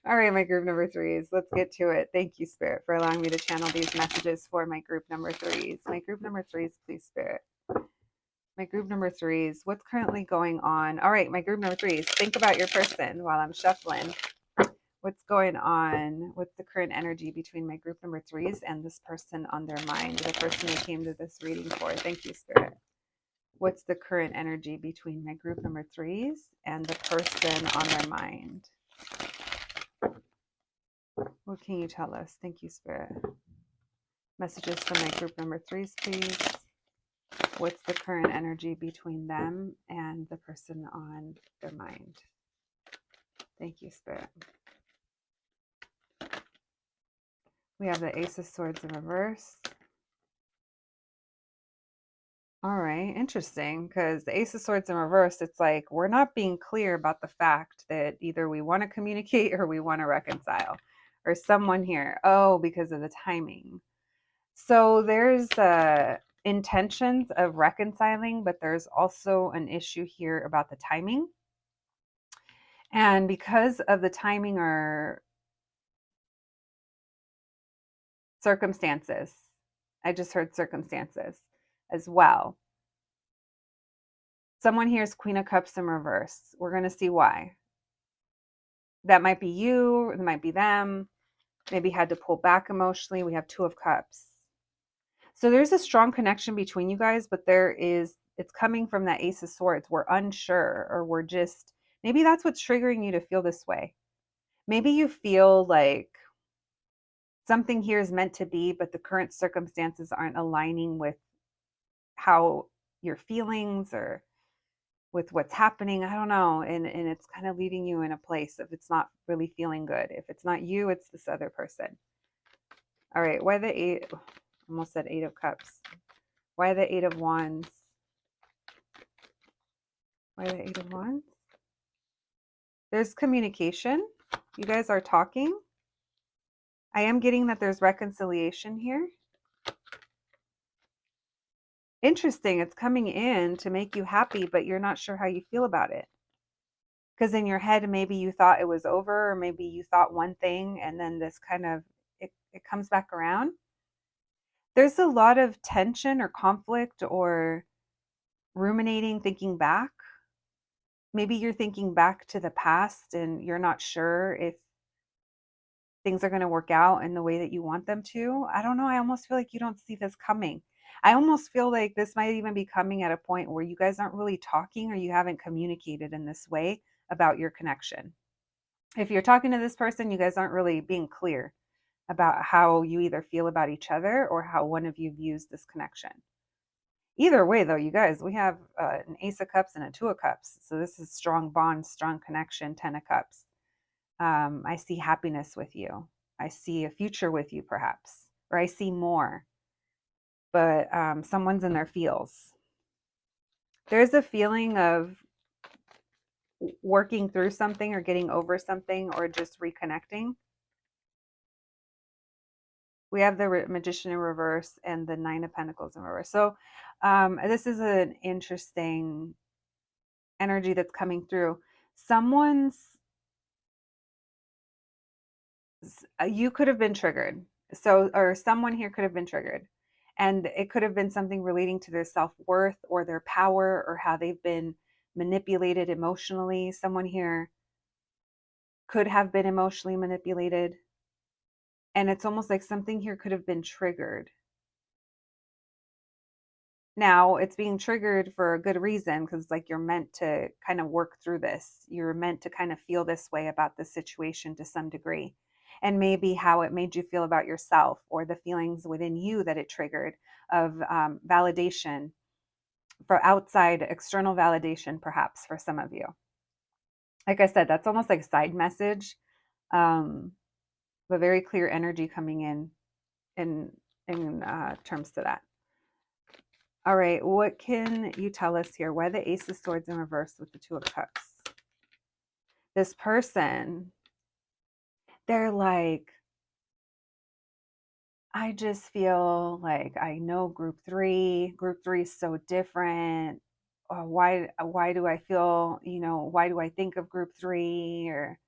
All right, my group number threes, let's get to it. Thank you, Spirit, for allowing me to channel these messages for my group number threes. My group number threes, please, Spirit. My group number threes, what's currently going on? All right, my group number threes, think about your person while I'm shuffling. What's going on? What's the current energy between my group number threes and this person on their mind, the person they came to this reading for? Thank you, Spirit. What's the current energy between my group number threes and the person on their mind? What can you tell us? Thank you, Spirit. Messages for my group number threes, please. What's the current energy between them and the person on their mind? Thank you, Spirit. We have the Ace of Swords in reverse. All right, interesting, because the Ace of Swords in reverse, it's like we're not being clear about the fact that either we want to communicate or we want to reconcile. Or someone here, oh, because of the timing. So there's intentions of reconciling, but there's also an issue here about the timing. And because of the timing or circumstances, I just heard circumstances as well. Someone here is Queen of Cups in reverse. We're going to see why. That might be you, it might be them. Maybe had to pull back emotionally. We have Two of Cups. So there's a strong connection between you guys, but it's coming from that Ace of Swords. We're unsure, or we're just, maybe that's what's triggering you to feel this way. Maybe you feel like something here is meant to be, but the current circumstances aren't aligning with how your feelings or with what's happening. I don't know. And it's kind of leaving you in a place of it's not really feeling good. If it's not you, it's this other person. All right. Why the eight? Almost said Eight of Cups. Why the Eight of Wands? Why the Eight of Wands? There's communication. You guys are talking. I am getting that there's reconciliation here. Interesting. It's coming in to make you happy, but you're not sure how you feel about it. Because in your head, maybe you thought it was over, or maybe you thought one thing, and then this kind of, it comes back around. There's a lot of tension or conflict or ruminating, thinking back. Maybe you're thinking back to the past and you're not sure if things are going to work out in the way that you want them to. I don't know. I almost feel like you don't see this coming. I almost feel like this might even be coming at a point where you guys aren't really talking or you haven't communicated in this way about your connection. If you're talking to this person, you guys aren't really being clear about how you either feel about each other or how one of you views this connection. Either way, though, you guys, we have an Ace of Cups and a Two of Cups. So this is strong bond, strong connection, Ten of Cups. I see happiness with you. I see a future with you, perhaps, or I see more. But someone's in their feels. There's a feeling of working through something or getting over something or just reconnecting. We have the Magician in reverse and the Nine of Pentacles in reverse. So this is an interesting energy that's coming through. You could have been triggered. So, or someone here could have been triggered. And it could have been something relating to their self-worth or their power or how they've been manipulated emotionally. Someone here could have been emotionally manipulated. And it's almost like something here could have been triggered. Now, it's being triggered for a good reason because, like, you're meant to kind of work through this. You're meant to kind of feel this way about the situation to some degree. And maybe how it made you feel about yourself or the feelings within you that it triggered of validation for outside external validation, perhaps for some of you. Like I said, that's almost like a side message, but very clear energy coming in terms to that. All right, what can you tell us here? Why the Ace of Swords in reverse with the Two of Cups? This person, they're like, I just feel like I know group three. Group three is so different. Why do I feel, why do I think of group three? Or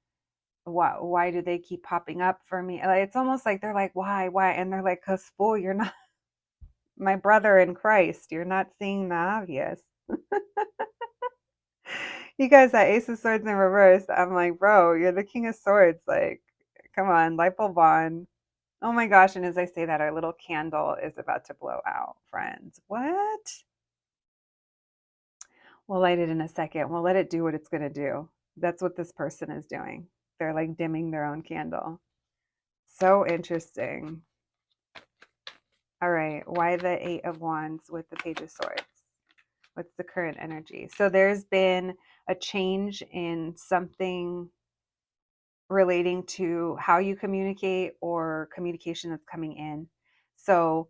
why do they keep popping up for me? Like, it's almost like they're like, why? And they're like, cause fool, you're not my brother in Christ. You're not seeing the obvious. You guys, that Ace of Swords in reverse, I'm like, bro, you're the King of Swords. Like, come on, light bulb on. Oh my gosh. And as I say that, our little candle is about to blow out, friends. What? We'll light it in a second. We'll let it do what it's going to do. That's what this person is doing. They're like dimming their own candle. So interesting. All right. Why the Eight of Wands with the Page of Swords? What's the current energy? So there's been a change in something relating to how you communicate or communication that's coming in. So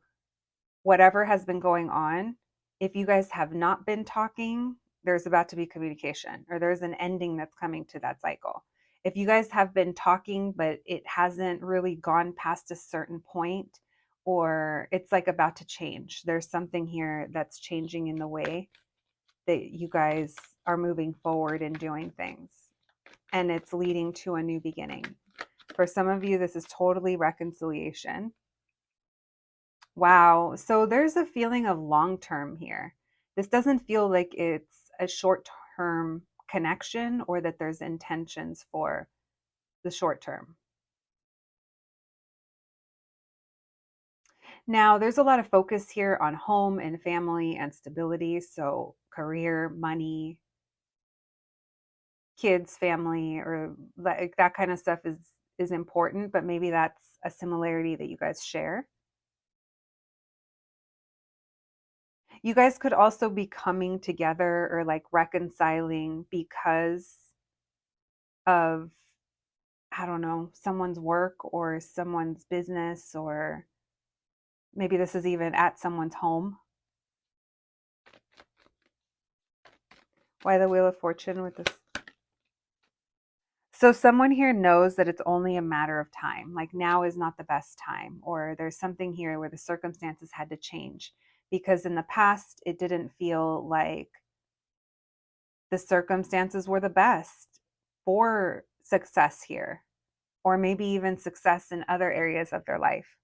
whatever has been going on, if you guys have not been talking, there's about to be communication, or there's an ending that's coming to that cycle. If you guys have been talking, but it hasn't really gone past a certain point, or it's like about to change, there's something here that's changing in the way that you guys are moving forward and doing things. And it's leading to a new beginning. For some of you, this is totally reconciliation. Wow. So there's a feeling of long term here. This doesn't feel like it's a short term connection or that there's intentions for the short term. Now, there's a lot of focus here on home and family and stability. So, career, money, kids, family, or like that kind of stuff is important, but maybe that's a similarity that you guys share. You guys could also be coming together or like reconciling because of, I don't know, someone's work or someone's business, or maybe this is even at someone's home. Why the Wheel of Fortune with this? So someone here knows that it's only a matter of time. Like now is not the best time, or there's something here where the circumstances had to change because in the past it didn't feel like the circumstances were the best for success here, or maybe even success in other areas of their life.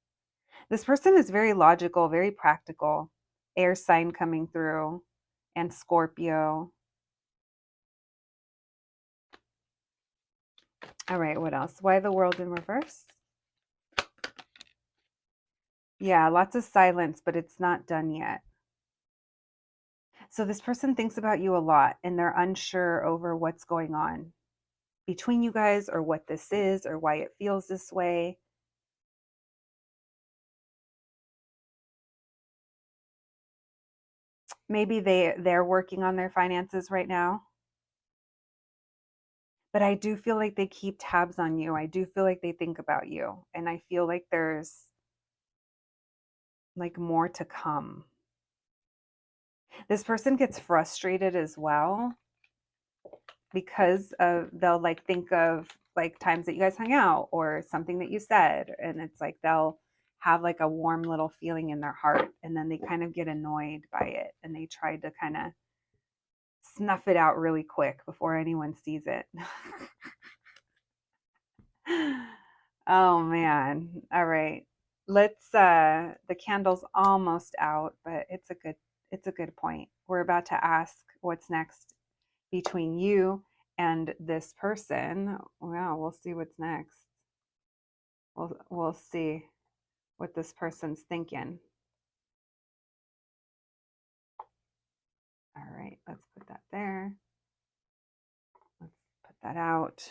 This person is very logical, very practical, air sign coming through, and Scorpio. All right, what else? Why the World in reverse? Yeah, lots of silence, but it's not done yet. So this person thinks about you a lot and they're unsure over what's going on between you guys, or what this is, or why it feels this way. Maybe they're working on their finances right now. But I do feel like they keep tabs on you. I do feel like they think about you. And I feel like there's like more to come. This person gets frustrated as well because of, they'll like think of like times that you guys hung out or something that you said, and it's like they'll have like a warm little feeling in their heart, and then they kind of get annoyed by it and they try to kind of snuff it out really quick before anyone sees it. Oh man. All right. Let's the candle's almost out, but it's a good point. We're about to ask what's next between you and this person. Well, we'll see what's next. We'll see what this person's thinking. All right, let's put that there. Let's put that out.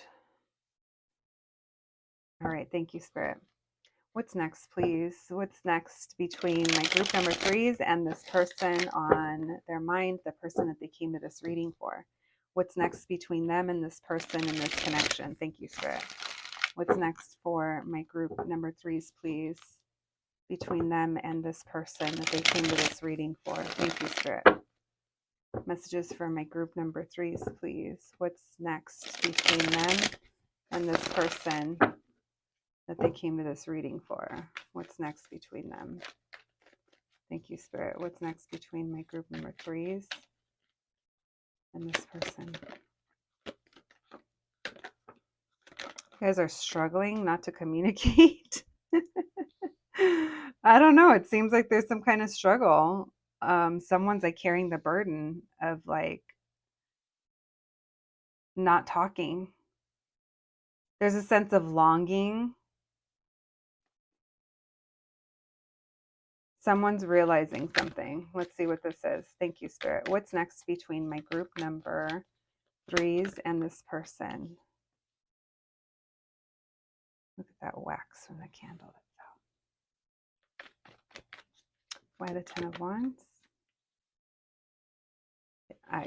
All right, thank you, Spirit. What's next, please? What's next between my group number threes and this person on their mind, the person that they came to this reading for? What's next between them and this person and this connection? Thank you, Spirit. What's next for my group number threes, please, between them and this person that they came to this reading for? Thank you, Spirit. Messages for my group number threes, please. What's next between them and this person that they came to this reading for? What's next between them? Thank you, Spirit. What's next between my group number threes and this person? You guys are struggling not to communicate. I don't know. It seems like there's some kind of struggle. Someone's like carrying the burden of like not talking. There's a sense of longing. Someone's realizing something. Let's see what this is. Thank you, Spirit. What's next between my group number threes and this person? Look at that wax from the candle that fell. Why the 10 of Wands?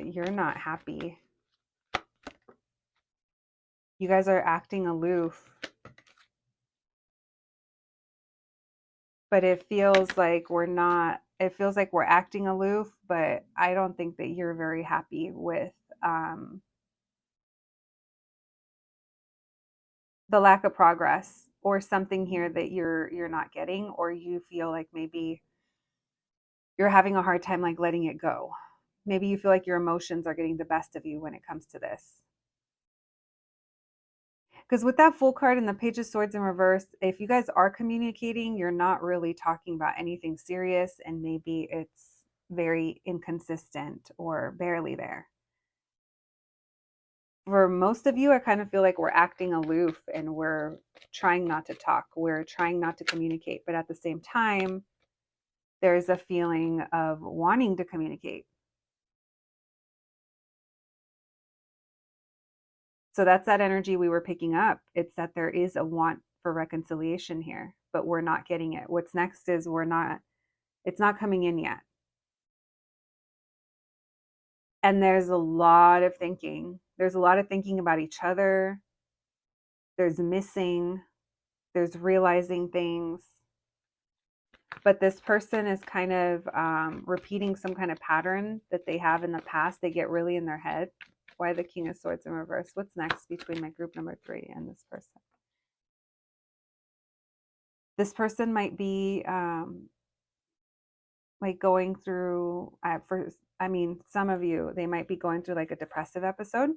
You're not happy. You guys are acting aloof. But it feels like we're not, it feels like we're acting aloof, but I don't think that you're very happy with the lack of progress or something here that you're not getting, or you feel like maybe you're having a hard time like letting it go. Maybe you feel like your emotions are getting the best of you when it comes to this. Because with that Fool card and the Page of Swords in reverse, if you guys are communicating, you're not really talking about anything serious, and maybe it's very inconsistent or barely there. For most of you, I kind of feel like we're acting aloof and we're trying not to talk. We're trying not to communicate. But at the same time, there's a feeling of wanting to communicate. So that's that energy we were picking up. It's that there is a want for reconciliation here, but we're not getting it. What's next is it's not coming in yet. And there's a lot of thinking. There's a lot of thinking about each other. There's missing. There's realizing things. But this person is kind of repeating some kind of pattern that they have in the past. They get really in their head. Why the King of Swords in reverse? What's next between my group number three and this person? This person might be like going through, some of you, they might be going through like a depressive episode.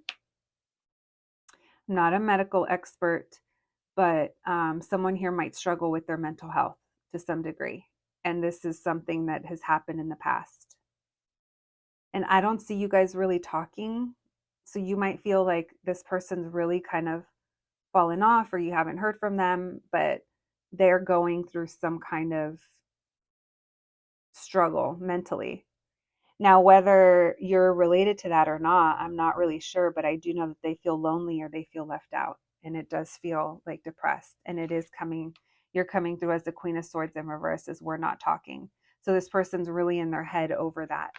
I'm not a medical expert, but someone here might struggle with their mental health to some degree. And this is something that has happened in the past. And I don't see you guys really talking. So you might feel like this person's really kind of fallen off, or you haven't heard from them, but they're going through some kind of struggle mentally. Now, whether you're related to that or not, I'm not really sure, but I do know that they feel lonely or they feel left out. And it does feel like depressed. And it is coming, you're coming through as the Queen of Swords in reverse, as we're not talking. So this person's really in their head over that.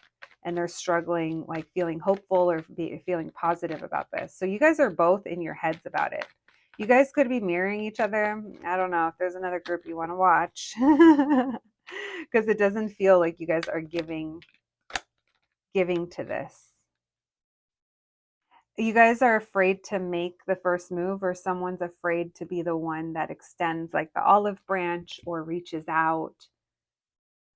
And they're struggling, like feeling hopeful or feeling positive about this. So you guys are both in your heads about it. You guys could be mirroring each other. I don't know if there's another group you want to watch. Because it doesn't feel like you guys are giving to this. You guys are afraid to make the first move, or someone's afraid to be the one that extends like the olive branch or reaches out.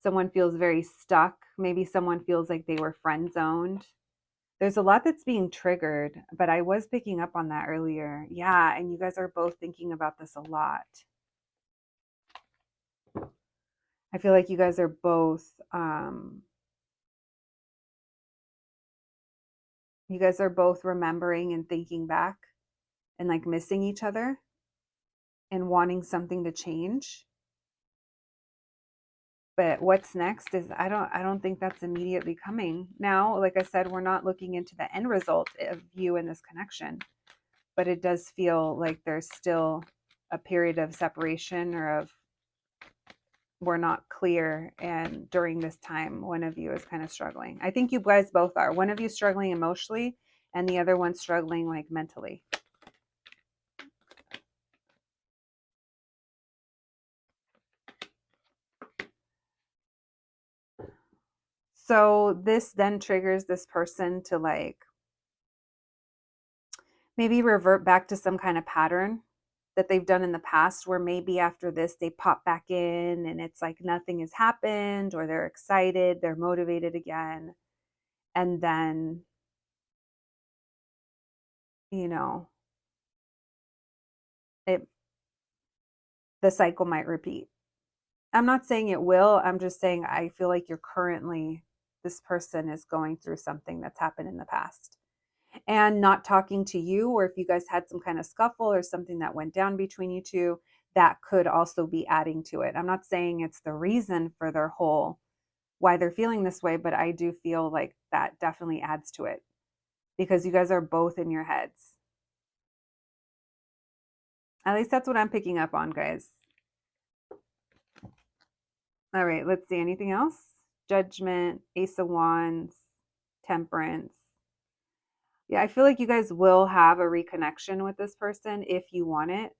Someone feels very stuck. Maybe someone feels like they were friend zoned. There's a lot that's being triggered, but I was picking up on that earlier. Yeah, and you guys are both thinking about this a lot. I feel like you guys are both remembering and thinking back and like missing each other and wanting something to change. But what's next is I don't think that's immediately coming. Now, like I said, we're not looking into the end result of you and this connection, but it does feel like there's still a period of separation or of were not clear, and during this time one of you is kind of struggling. I think you guys both are. One of you struggling emotionally and the other one struggling like mentally. So this then triggers this person to like maybe revert back to some kind of pattern that they've done in the past, where maybe after this they pop back in and it's like nothing has happened, or they're excited, they're motivated again. And then, you know, it the cycle might repeat. I'm not saying it will. I'm just saying I feel like you're currently, this person is going through something that's happened in the past and not talking to you, or if you guys had some kind of scuffle or something that went down between you two, that could also be adding to it. I'm not saying it's the reason for their whole why they're feeling this way, but I do feel like that definitely adds to it because you guys are both in your heads. At least that's what I'm picking up on, guys. All right, let's see. Anything else? Judgment, Ace of Wands, Temperance. Yeah, I feel like you guys will have a reconnection with this person if you want it.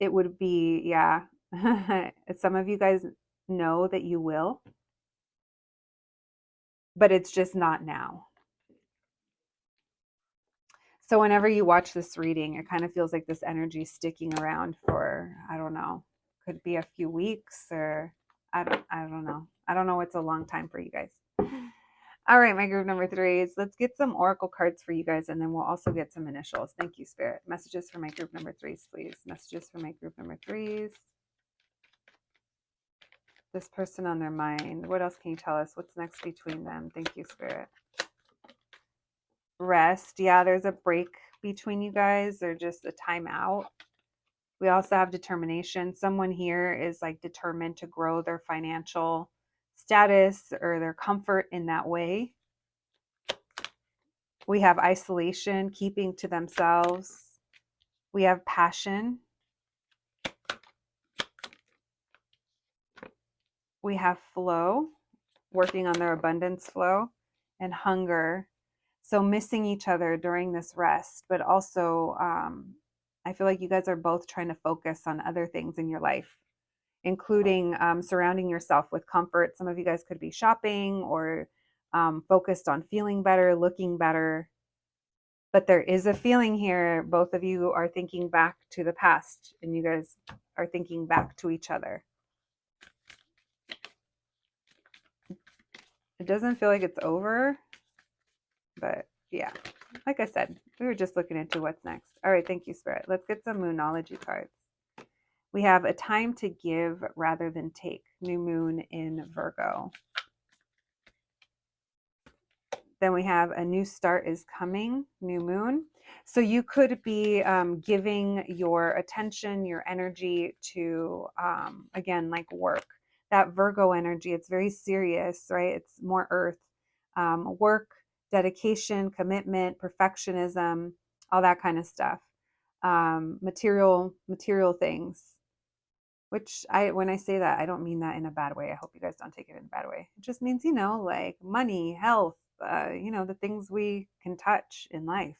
It would be, yeah. Some of you guys know that you will, but it's just not now. So whenever you watch this reading, it kind of feels like this energy sticking around for, I don't know, could be a few weeks, or I don't know. I don't know. It's a long time for you guys. All right, my group number 3s. Let's get some oracle cards for you guys, and then we'll also get some initials. Thank you, Spirit. Messages for my group number 3s, please. Messages for my group number 3s. This person on their mind. What else can you tell us? What's next between them? Thank you, Spirit. Rest. Yeah, there's a break between you guys, or just a timeout. We also have determination. Someone here is like determined to grow their financial status or their comfort in that way. We have isolation, keeping to themselves. We have passion. We have flow, working on their abundance flow, and hunger. So missing each other during this rest, but also I feel like you guys are both trying to focus on other things in your life, including surrounding yourself with comfort. Some of you guys could be shopping or focused on feeling better, looking better. But there is a feeling here. Both of you are thinking back to the past, and you guys are thinking back to each other. It doesn't feel like it's over, but yeah, like I said, we were just looking into what's next. All right, thank you, Spirit. Let's get some Moonology cards. We have a time to give rather than take. New moon in Virgo. Then we have a new start is coming, new moon. So you could be giving your attention, your energy to, again, like work. That Virgo energy, it's very serious, right? It's more earth. Work, dedication, commitment, perfectionism, all that kind of stuff. Material things. Which when I say that, I don't mean that in a bad way. I hope you guys don't take it in a bad way. It just means, like money, health, the things we can touch in life.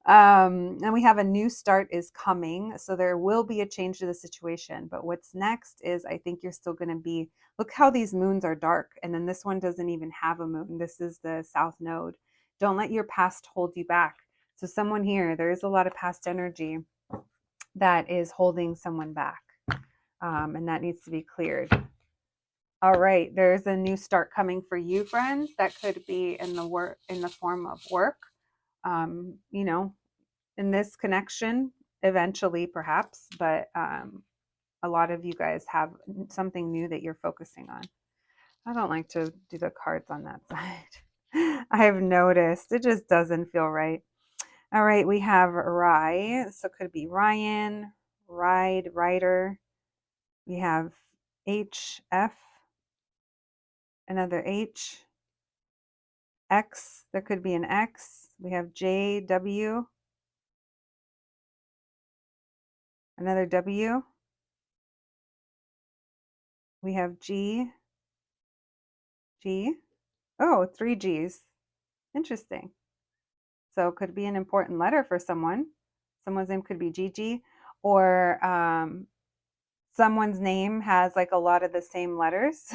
And we have a new start is coming. So there will be a change to the situation. But what's next is, I think you're still going to be, look how these moons are dark. And then this one doesn't even have a moon. This is the South Node. Don't let your past hold you back. So someone here, there is a lot of past energy that is holding someone back, and that needs to be cleared. All right, there's a new start coming for you, friends. That could be in the form of work, in this connection eventually, perhaps. But a lot of you guys have something new that you're focusing on. I don't like to do the cards on that side. I have noticed it just doesn't feel right. All right, we have Rye. So it could be Ryan, Ride, Rider. We have HF, another H, X. There could be an X. We have JW, another W. We have G, G. Oh, three G's. Interesting. So it could be an important letter for someone. Someone's name could be Gigi, or someone's name has like a lot of the same letters.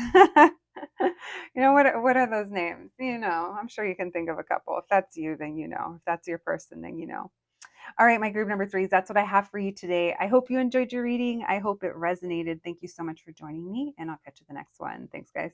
What are those names? I'm sure you can think of a couple. If that's you, then you know. If that's your person, then you know. All right, my group number threes, that's what I have for you today. I hope you enjoyed your reading. I hope it resonated. Thank you so much for joining me, and I'll catch you the next one. Thanks, guys.